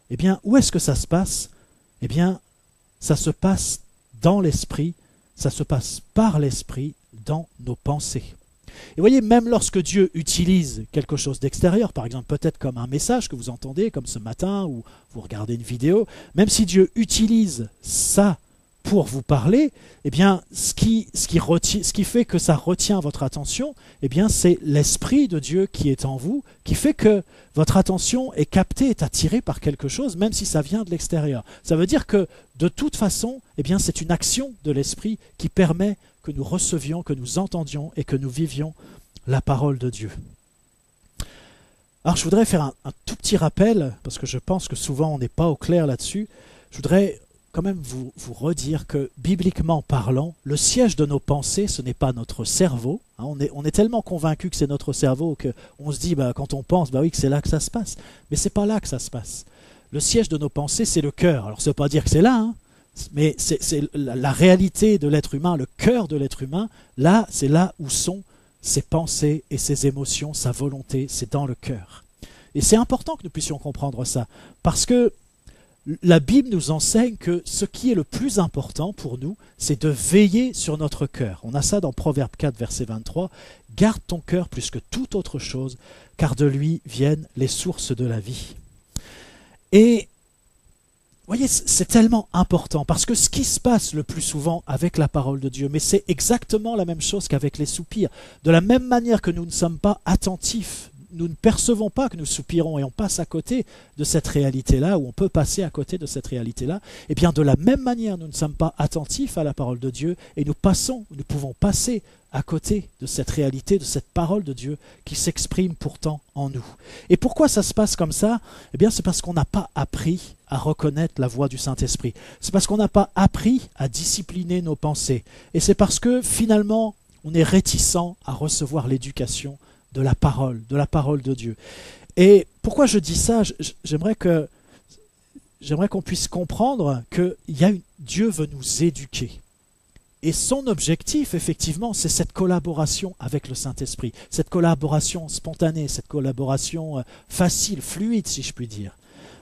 Eh bien, où est-ce que ça se passe? Eh bien, ça se passe dans l'Esprit, ça se passe par l'Esprit dans nos pensées. Et voyez, même lorsque Dieu utilise quelque chose d'extérieur, par exemple peut-être comme un message que vous entendez, comme ce matin, ou vous regardez une vidéo, même si Dieu utilise ça pour vous parler, eh bien, ce qui fait que ça retient votre attention, eh bien, c'est l'Esprit de Dieu qui est en vous, qui fait que votre attention est captée, est attirée par quelque chose, même si ça vient de l'extérieur. Ça veut dire que, de toute façon, eh bien, c'est une action de l'Esprit qui permet que nous recevions, que nous entendions et que nous vivions la parole de Dieu. Alors, je voudrais faire un tout petit rappel, parce que je pense que souvent on n'est pas au clair là-dessus. Je voudrais quand même vous redire que, bibliquement parlant, le siège de nos pensées, ce n'est pas notre cerveau. On est tellement convaincu que c'est notre cerveau qu'on se dit, quand on pense, oui, que c'est là que ça se passe. Mais ce n'est pas là que ça se passe. Le siège de nos pensées, c'est le cœur. Alors, ça ne veut pas dire que c'est là, mais c'est la réalité de l'être humain, le cœur de l'être humain. Là, c'est là où sont ses pensées et ses émotions, sa volonté, c'est dans le cœur. Et c'est important que nous puissions comprendre ça, parce que la Bible nous enseigne que ce qui est le plus important pour nous, c'est de veiller sur notre cœur. On a ça dans Proverbe 4, verset 23. « Garde ton cœur plus que toute autre chose, car de lui viennent les sources de la vie. » Et vous voyez, c'est tellement important, parce que ce qui se passe le plus souvent avec la parole de Dieu, mais c'est exactement la même chose qu'avec les soupirs. De la même manière que nous ne sommes pas attentifs, nous ne percevons pas que nous soupirons et on passe à côté de cette réalité-là, ou on peut passer à côté de cette réalité-là, et bien de la même manière, nous ne sommes pas attentifs à la parole de Dieu et nous pouvons passer à côté de cette réalité, de cette parole de Dieu qui s'exprime pourtant en nous. Et pourquoi ça se passe comme ça? Eh bien, c'est parce qu'on n'a pas appris à reconnaître la voix du Saint-Esprit. C'est parce qu'on n'a pas appris à discipliner nos pensées. Et c'est parce que finalement, on est réticent à recevoir l'éducation de la parole de Dieu. Et pourquoi je dis ça? J'aimerais qu'on puisse comprendre que Dieu veut nous éduquer. Et son objectif, effectivement, c'est cette collaboration avec le Saint-Esprit, cette collaboration spontanée, cette collaboration facile, fluide, si je puis dire.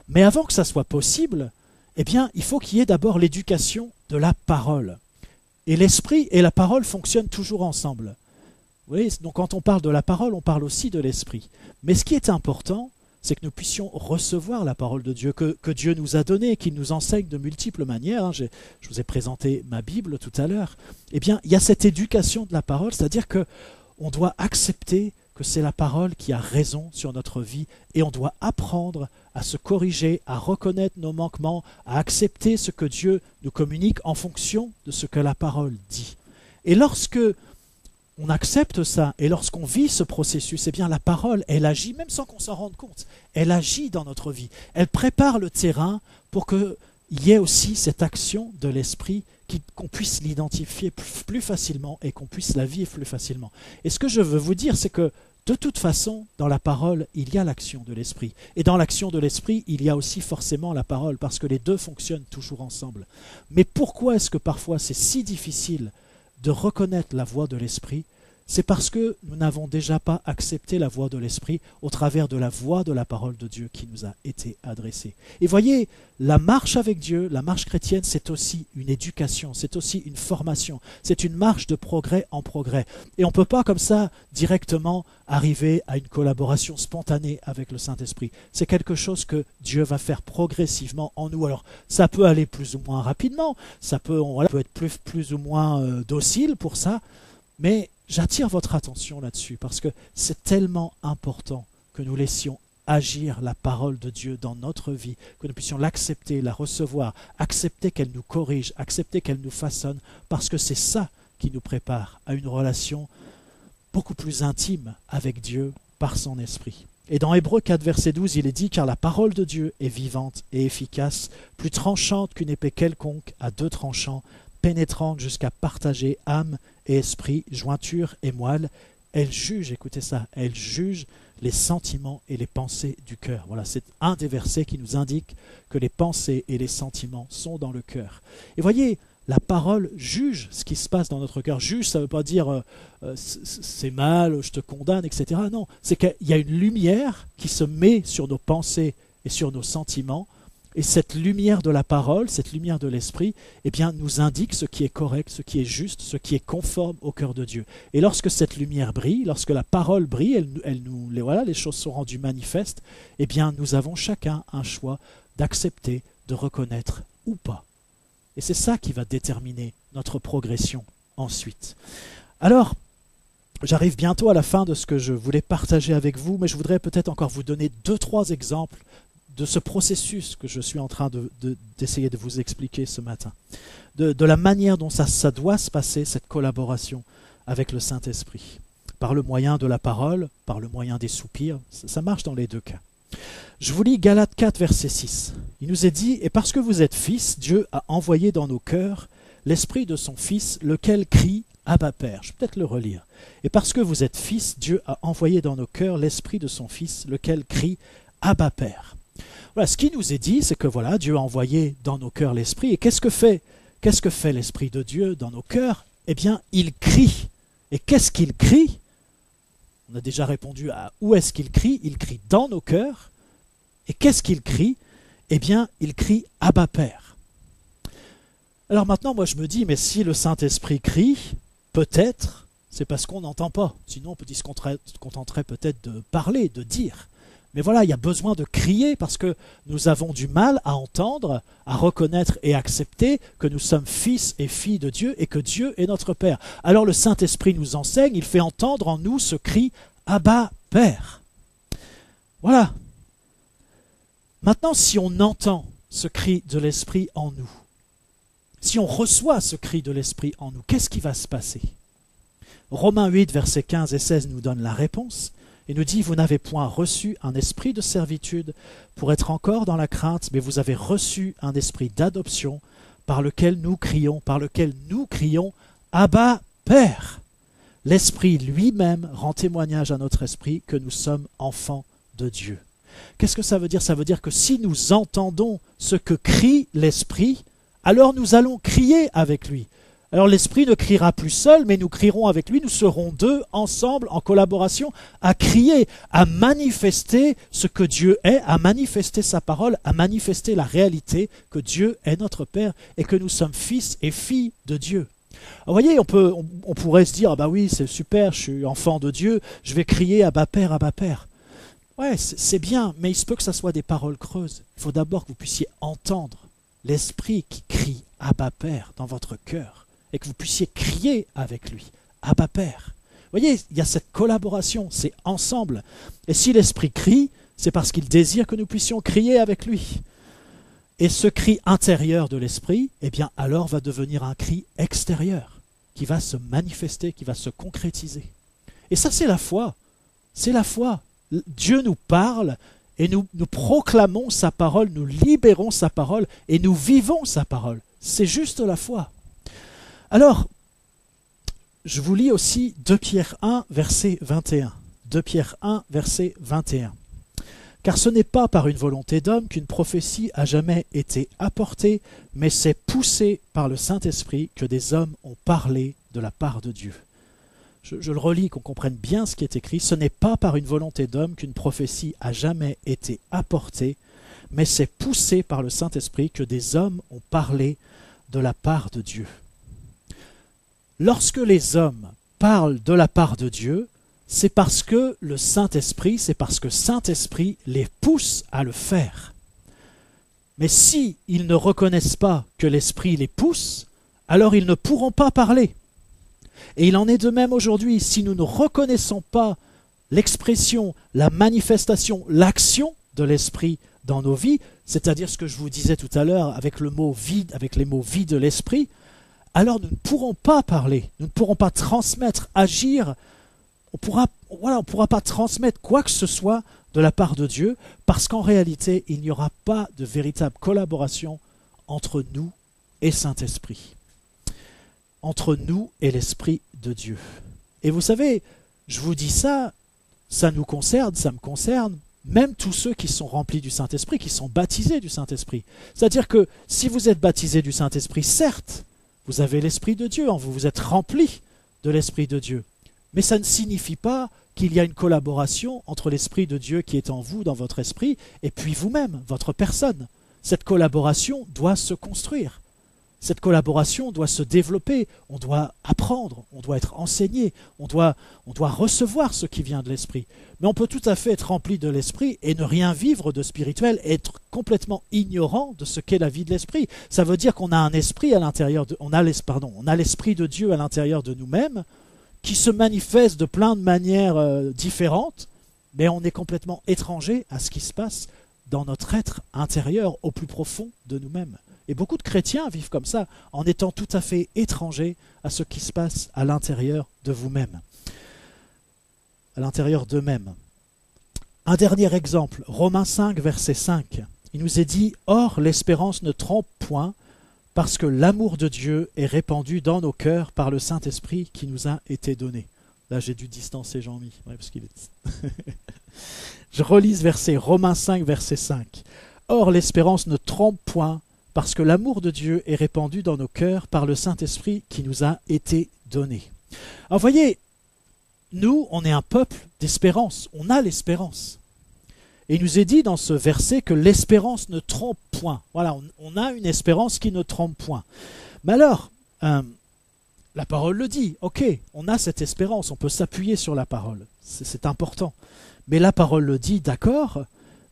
Mais avant que ça soit possible, eh bien, il faut qu'il y ait d'abord l'éducation de la parole. Et l'esprit et la parole fonctionnent toujours ensemble. Vous voyez, donc quand on parle de la parole, on parle aussi de l'esprit. Mais ce qui est important, c'est que nous puissions recevoir la parole de Dieu, que Dieu nous a donnée, qu'il nous enseigne de multiples manières. Je vous ai présenté ma Bible tout à l'heure. Eh bien, il y a cette éducation de la parole, c'est-à-dire qu'on doit accepter que c'est la parole qui a raison sur notre vie et on doit apprendre à se corriger, à reconnaître nos manquements, à accepter ce que Dieu nous communique en fonction de ce que la parole dit. Et lorsque on accepte ça, et lorsqu'on vit ce processus, eh bien la parole, elle agit, même sans qu'on s'en rende compte, elle agit dans notre vie. Elle prépare le terrain pour qu'il y ait aussi cette action de l'esprit, qu'on puisse l'identifier plus facilement et qu'on puisse la vivre plus facilement. Et ce que je veux vous dire, c'est que de toute façon, dans la parole, il y a l'action de l'esprit. Et dans l'action de l'esprit, il y a aussi forcément la parole, parce que les deux fonctionnent toujours ensemble. Mais pourquoi est-ce que parfois c'est si difficile de reconnaître la voix de l'esprit? C'est parce que nous n'avons déjà pas accepté la voix de l'esprit au travers de la voix de la parole de Dieu qui nous a été adressée. Et voyez, la marche avec Dieu, la marche chrétienne, c'est aussi une éducation, c'est aussi une formation, c'est une marche de progrès en progrès. Et on ne peut pas comme ça directement arriver à une collaboration spontanée avec le Saint-Esprit. C'est quelque chose que Dieu va faire progressivement en nous. Alors ça peut aller plus ou moins rapidement, ça peut, on peut être plus ou moins docile pour ça, mais j'attire votre attention là-dessus parce que c'est tellement important que nous laissions agir la parole de Dieu dans notre vie, que nous puissions l'accepter, la recevoir, accepter qu'elle nous corrige, accepter qu'elle nous façonne, parce que c'est ça qui nous prépare à une relation beaucoup plus intime avec Dieu par son esprit. Et dans Hébreux 4, verset 12, il est dit « Car la parole de Dieu est vivante et efficace, plus tranchante qu'une épée quelconque à deux tranchants, pénétrante jusqu'à partager âme et esprit, jointure et moelle. Elle juge, écoutez ça, elle juge les sentiments et les pensées du cœur. » Voilà, c'est un des versets qui nous indique que les pensées et les sentiments sont dans le cœur. Et voyez, la parole juge ce qui se passe dans notre cœur. Juge, ça ne veut pas dire c'est mal, je te condamne, etc. Non, c'est qu'il y a une lumière qui se met sur nos pensées et sur nos sentiments. Et cette lumière de la parole, cette lumière de l'esprit, eh bien, nous indique ce qui est correct, ce qui est juste, ce qui est conforme au cœur de Dieu. Et lorsque cette lumière brille, lorsque la parole brille, les choses sont rendues manifestes, eh bien, nous avons chacun un choix d'accepter, de reconnaître ou pas. Et c'est ça qui va déterminer notre progression ensuite. Alors, j'arrive bientôt à la fin de ce que je voulais partager avec vous, mais je voudrais peut-être encore vous donner 2-3 exemples de ce processus que je suis en train d'essayer de vous expliquer ce matin, de la manière dont ça doit se passer, cette collaboration avec le Saint-Esprit, par le moyen de la parole, par le moyen des soupirs, ça marche dans les deux cas. Je vous lis Galates 4, verset 6. Il nous est dit « Et parce que vous êtes fils, Dieu a envoyé dans nos cœurs l'Esprit de son Fils, lequel crie « Abba Père ». Je vais peut-être le relire. « Et parce que vous êtes fils, Dieu a envoyé dans nos cœurs l'Esprit de son Fils, lequel crie « Abba Père ». Voilà, ce qui nous est dit, c'est que voilà, Dieu a envoyé dans nos cœurs l'Esprit. Et qu'est-ce que fait l'Esprit de Dieu dans nos cœurs? Eh bien, il crie. Et qu'est-ce qu'il crie? On a déjà répondu à où est-ce qu'il crie. Il crie dans nos cœurs. Et qu'est-ce qu'il crie? Eh bien, il crie « Abba Père ». Alors maintenant, moi je me dis, mais si le Saint-Esprit crie, peut-être, c'est parce qu'on n'entend pas. Sinon, on se contenterait peut-être de parler, de dire. Mais voilà, il y a besoin de crier parce que nous avons du mal à entendre, à reconnaître et accepter que nous sommes fils et filles de Dieu et que Dieu est notre Père. Alors le Saint-Esprit nous enseigne, il fait entendre en nous ce cri « Abba, Père ». Voilà. Maintenant, si on entend ce cri de l'Esprit en nous, si on reçoit ce cri de l'Esprit en nous, qu'est-ce qui va se passer? Romains 8, versets 15 et 16 nous donne la réponse. Il nous dit, vous n'avez point reçu un esprit de servitude pour être encore dans la crainte, mais vous avez reçu un esprit d'adoption par lequel nous crions, Abba, Père. L'Esprit lui-même rend témoignage à notre esprit que nous sommes enfants de Dieu. Qu'est-ce que ça veut dire? Ça veut dire que si nous entendons ce que crie l'Esprit, alors nous allons crier avec lui. Alors l'Esprit ne criera plus seul, mais nous crierons avec lui, nous serons deux ensemble en collaboration à crier, à manifester ce que Dieu est, à manifester sa parole, à manifester la réalité que Dieu est notre Père et que nous sommes fils et filles de Dieu. Vous voyez, on pourrait se dire, ah bah oui, c'est super, je suis enfant de Dieu, je vais crier Abba Père, Abba Père. Ouais, c'est bien, mais il se peut que ça soit des paroles creuses. Il faut d'abord que vous puissiez entendre l'Esprit qui crie Abba Père dans votre cœur et que vous puissiez crier avec lui, Abba Père. Vous voyez, il y a cette collaboration, c'est ensemble. Et si l'Esprit crie, c'est parce qu'il désire que nous puissions crier avec lui. Et ce cri intérieur de l'Esprit, eh bien alors va devenir un cri extérieur qui va se manifester, qui va se concrétiser. Et ça, c'est la foi. C'est la foi. Dieu nous parle et nous proclamons sa parole, nous libérons sa parole et nous vivons sa parole. C'est juste la foi. Alors, je vous lis aussi 2 Pierre 1, verset 21. 2 Pierre 1, verset 21. Car ce n'est pas par une volonté d'homme qu'une prophétie a jamais été apportée, mais c'est poussé par le Saint-Esprit que des hommes ont parlé de la part de Dieu. Je le relis, qu'on comprenne bien ce qui est écrit. Ce n'est pas par une volonté d'homme qu'une prophétie a jamais été apportée, mais c'est poussé par le Saint-Esprit que des hommes ont parlé de la part de Dieu. Lorsque les hommes parlent de la part de Dieu, c'est parce que le Saint-Esprit, c'est parce que Saint-Esprit les pousse à le faire. Mais si ils ne reconnaissent pas que l'Esprit les pousse, alors ils ne pourront pas parler. Et il en est de même aujourd'hui. Si nous ne reconnaissons pas l'expression, la manifestation, l'action de l'Esprit dans nos vies, c'est-à-dire ce que je vous disais tout à l'heure avec le mot vide, avec les mots vie de l'Esprit, alors nous ne pourrons pas parler, nous ne pourrons pas transmettre, agir. On pourra pas transmettre quoi que ce soit de la part de Dieu, parce qu'en réalité, il n'y aura pas de véritable collaboration entre nous et Saint-Esprit, entre nous et l'Esprit de Dieu. Et vous savez, je vous dis ça, ça nous concerne, ça me concerne, même tous ceux qui sont remplis du Saint-Esprit, qui sont baptisés du Saint-Esprit. C'est-à-dire que si vous êtes baptisé du Saint-Esprit, certes, vous avez l'Esprit de Dieu en vous, vous êtes remplis de l'Esprit de Dieu. Mais ça ne signifie pas qu'il y a une collaboration entre l'Esprit de Dieu qui est en vous, dans votre esprit, et puis vous-même, votre personne. Cette collaboration doit se construire. Cette collaboration doit se développer. On doit apprendre, on doit être enseigné, on doit recevoir ce qui vient de l'Esprit. Mais on peut tout à fait être rempli de l'Esprit et ne rien vivre de spirituel, être complètement ignorant de ce qu'est la vie de l'Esprit. Ça veut dire qu'on a un esprit à l'intérieur de, on a l'Esprit de Dieu à l'intérieur de nous-mêmes, qui se manifeste de plein de manières différentes, mais on est complètement étranger à ce qui se passe dans notre être intérieur, au plus profond de nous-mêmes. Et beaucoup de chrétiens vivent comme ça, en étant tout à fait étrangers à ce qui se passe à l'intérieur de vous-même, à l'intérieur d'eux-mêmes. Un dernier exemple, Romains 5, verset 5. Il nous est dit « Or, l'espérance ne trompe point, parce que l'amour de Dieu est répandu dans nos cœurs par le Saint-Esprit qui nous a été donné. » Là, j'ai dû distancer Jean-Mi, parce qu'il est... Je relis ce verset, Romains 5, verset 5. « Or, l'espérance ne trompe point, parce que l'amour de Dieu est répandu dans nos cœurs par le Saint-Esprit qui nous a été donné. » Alors, voyez, nous, on est un peuple d'espérance, on a l'espérance. Et il nous est dit dans ce verset que l'espérance ne trompe point. Voilà, on a une espérance qui ne trompe point. Mais alors, la parole le dit, ok, on a cette espérance, on peut s'appuyer sur la parole, c'est important. Mais la parole le dit, d'accord,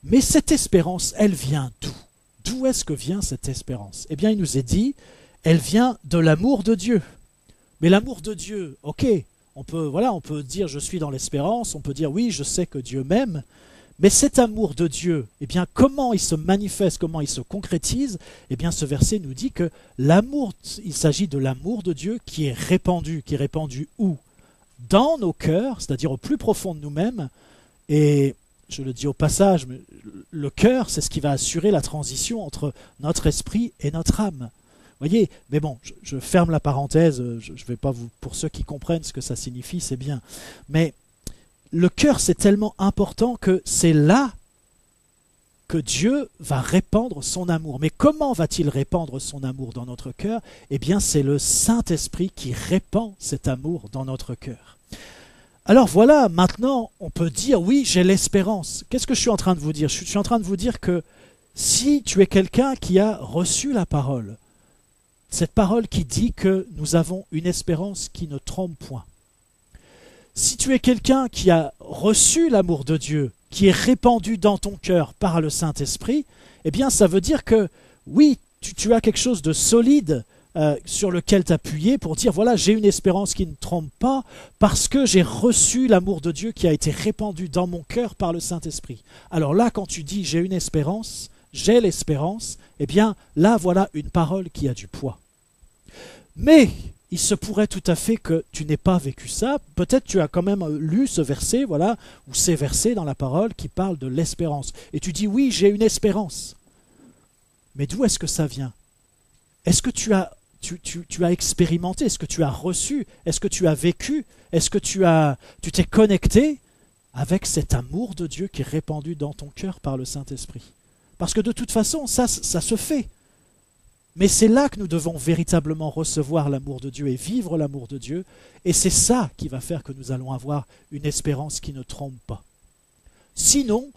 mais cette espérance, elle vient d'où? D'où est-ce que vient cette espérance? Eh bien, il nous est dit, elle vient de l'amour de Dieu. Mais l'amour de Dieu, ok, on peut dire je suis dans l'espérance, on peut dire oui, je sais que Dieu m'aime. Mais cet amour de Dieu, eh bien, comment il se manifeste, comment il se concrétise? Eh bien, ce verset nous dit que l'amour, il s'agit de l'amour de Dieu qui est répandu où? Dans nos cœurs, c'est-à-dire au plus profond de nous-mêmes. Et je le dis au passage, mais le cœur, c'est ce qui va assurer la transition entre notre esprit et notre âme. Voyez, mais bon, je ferme la parenthèse, je vais pas vous, pour ceux qui comprennent ce que ça signifie, c'est bien. Mais le cœur, c'est tellement important que c'est là que Dieu va répandre son amour. Mais comment va-t-il répandre son amour dans notre cœur? Eh bien, c'est le Saint-Esprit qui répand cet amour dans notre cœur. Alors voilà, maintenant, on peut dire, oui, j'ai l'espérance. Qu'est-ce que je suis en train de vous dire? Je suis en train de vous dire que si tu es quelqu'un qui a reçu la parole, Cette parole qui dit que nous avons une espérance qui ne trompe point. Si tu es quelqu'un qui a reçu l'amour de Dieu, qui est répandu dans ton cœur par le Saint-Esprit, eh bien ça veut dire que oui, tu as quelque chose de solide sur lequel t'appuyer pour dire voilà, j'ai une espérance qui ne trompe pas parce que j'ai reçu l'amour de Dieu qui a été répandu dans mon cœur par le Saint-Esprit. Alors là, quand tu dis j'ai une espérance, j'ai l'espérance, eh bien là voilà une parole qui a du poids. Mais il se pourrait tout à fait que tu n'aies pas vécu ça. Peut-être tu as quand même lu ce verset, voilà, ou ces versets dans la parole qui parlent de l'espérance. Et tu dis oui, j'ai une espérance. Mais d'où est-ce que ça vient? Est-ce que tu as expérimenté? Est-ce que tu as reçu? Est-ce que tu as vécu? Est-ce que tu t'es connecté avec cet amour de Dieu qui est répandu dans ton cœur par le Saint-Esprit? Parce que de toute façon, ça se fait. Mais c'est là que nous devons véritablement recevoir l'amour de Dieu et vivre l'amour de Dieu. Et c'est ça qui va faire que nous allons avoir une espérance qui ne trompe pas. Sinon,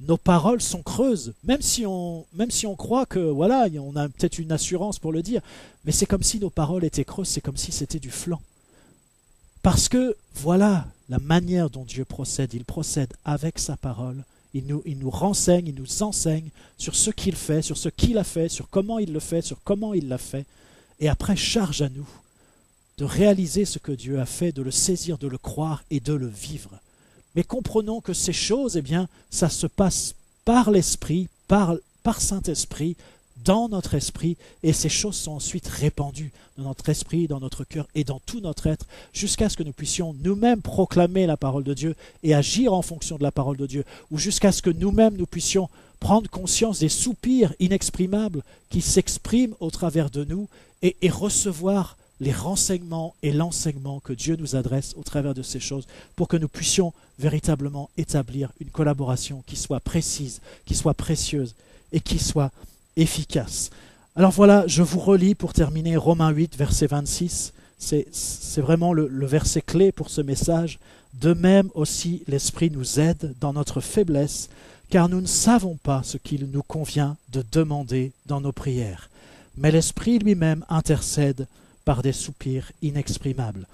nos paroles sont creuses, même si on croit que, voilà, on a peut-être une assurance pour le dire, mais c'est comme si nos paroles étaient creuses, c'est comme si c'était du flanc. Parce que, voilà, la manière dont Dieu procède, il procède avec sa parole, il nous renseigne, il nous enseigne sur ce qu'il fait, sur ce qu'il a fait, sur comment il le fait, sur comment il l'a fait, et après charge à nous de réaliser ce que Dieu a fait, de le saisir, de le croire et de le vivre. Mais comprenons que ces choses, eh bien, ça se passe par l'Esprit, par Saint-Esprit, dans notre esprit, et ces choses sont ensuite répandues dans notre esprit, dans notre cœur et dans tout notre être, jusqu'à ce que nous puissions nous-mêmes proclamer la parole de Dieu et agir en fonction de la parole de Dieu, ou jusqu'à ce que nous-mêmes nous puissions prendre conscience des soupirs inexprimables qui s'expriment au travers de nous et recevoir les renseignements et l'enseignement que Dieu nous adresse au travers de ces choses pour que nous puissions véritablement établir une collaboration qui soit précise, qui soit précieuse et qui soit efficace. Alors voilà, je vous relis pour terminer Romains 8, verset 26. C'est vraiment le verset clé pour ce message. De même aussi, l'Esprit nous aide dans notre faiblesse, car nous ne savons pas ce qu'il nous convient de demander dans nos prières. Mais l'Esprit lui-même intercède par des soupirs inexprimables.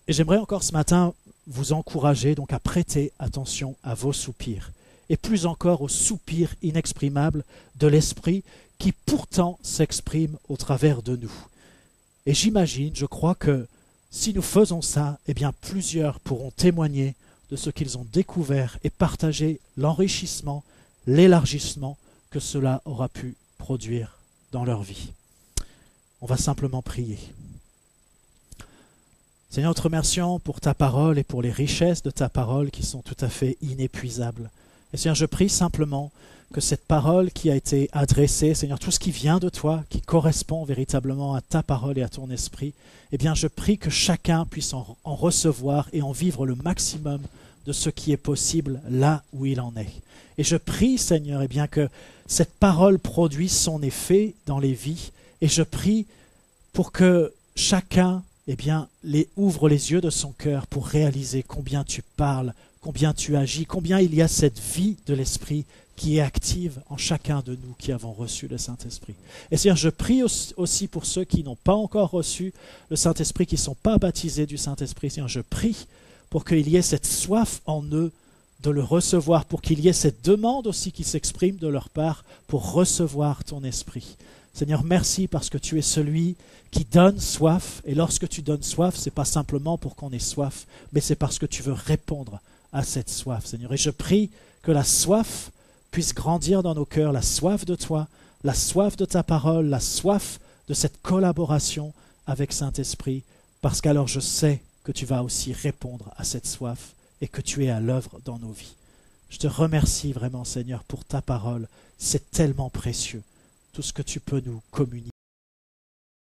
Et j'aimerais encore ce matin vous encourager donc à prêter attention à vos soupirs, et plus encore aux soupirs inexprimables de l'Esprit qui pourtant s'exprime au travers de nous. Et j'imagine, je crois que si nous faisons ça, eh bien plusieurs pourront témoigner de ce qu'ils ont découvert et partager l'enrichissement, l'élargissement que cela aura pu produire dans leur vie. On va simplement prier. Seigneur, nous te remercions pour ta parole et pour les richesses de ta parole qui sont tout à fait inépuisables. Et Seigneur, je prie simplement que cette parole qui a été adressée, Seigneur, tout ce qui vient de toi, qui correspond véritablement à ta parole et à ton esprit, eh bien je prie que chacun puisse en recevoir et en vivre le maximum de ce qui est possible là où il en est. Et je prie, Seigneur, eh bien que cette parole produise son effet dans les vies, et je prie pour que chacun eh bien, ouvre les yeux de son cœur pour réaliser combien tu parles, combien tu agis, combien il y a cette vie de l'Esprit qui est active en chacun de nous qui avons reçu le Saint-Esprit. Et Seigneur, je prie aussi pour ceux qui n'ont pas encore reçu le Saint-Esprit, qui ne sont pas baptisés du Saint-Esprit. Seigneur, je prie pour qu'il y ait cette soif en eux de le recevoir, pour qu'il y ait cette demande aussi qui s'exprime de leur part pour recevoir ton Esprit. Seigneur, merci parce que tu es celui qui donne soif, et lorsque tu donnes soif, ce n'est pas simplement pour qu'on ait soif, mais c'est parce que tu veux répondre à cette soif, Seigneur. Et je prie que la soif puisse grandir dans nos cœurs, la soif de toi, la soif de ta parole, la soif de cette collaboration avec Saint-Esprit, parce qu'alors je sais que tu vas aussi répondre à cette soif et que tu es à l'œuvre dans nos vies. Je te remercie vraiment, Seigneur, pour ta parole. C'est tellement précieux, tout ce que tu peux nous communiquer.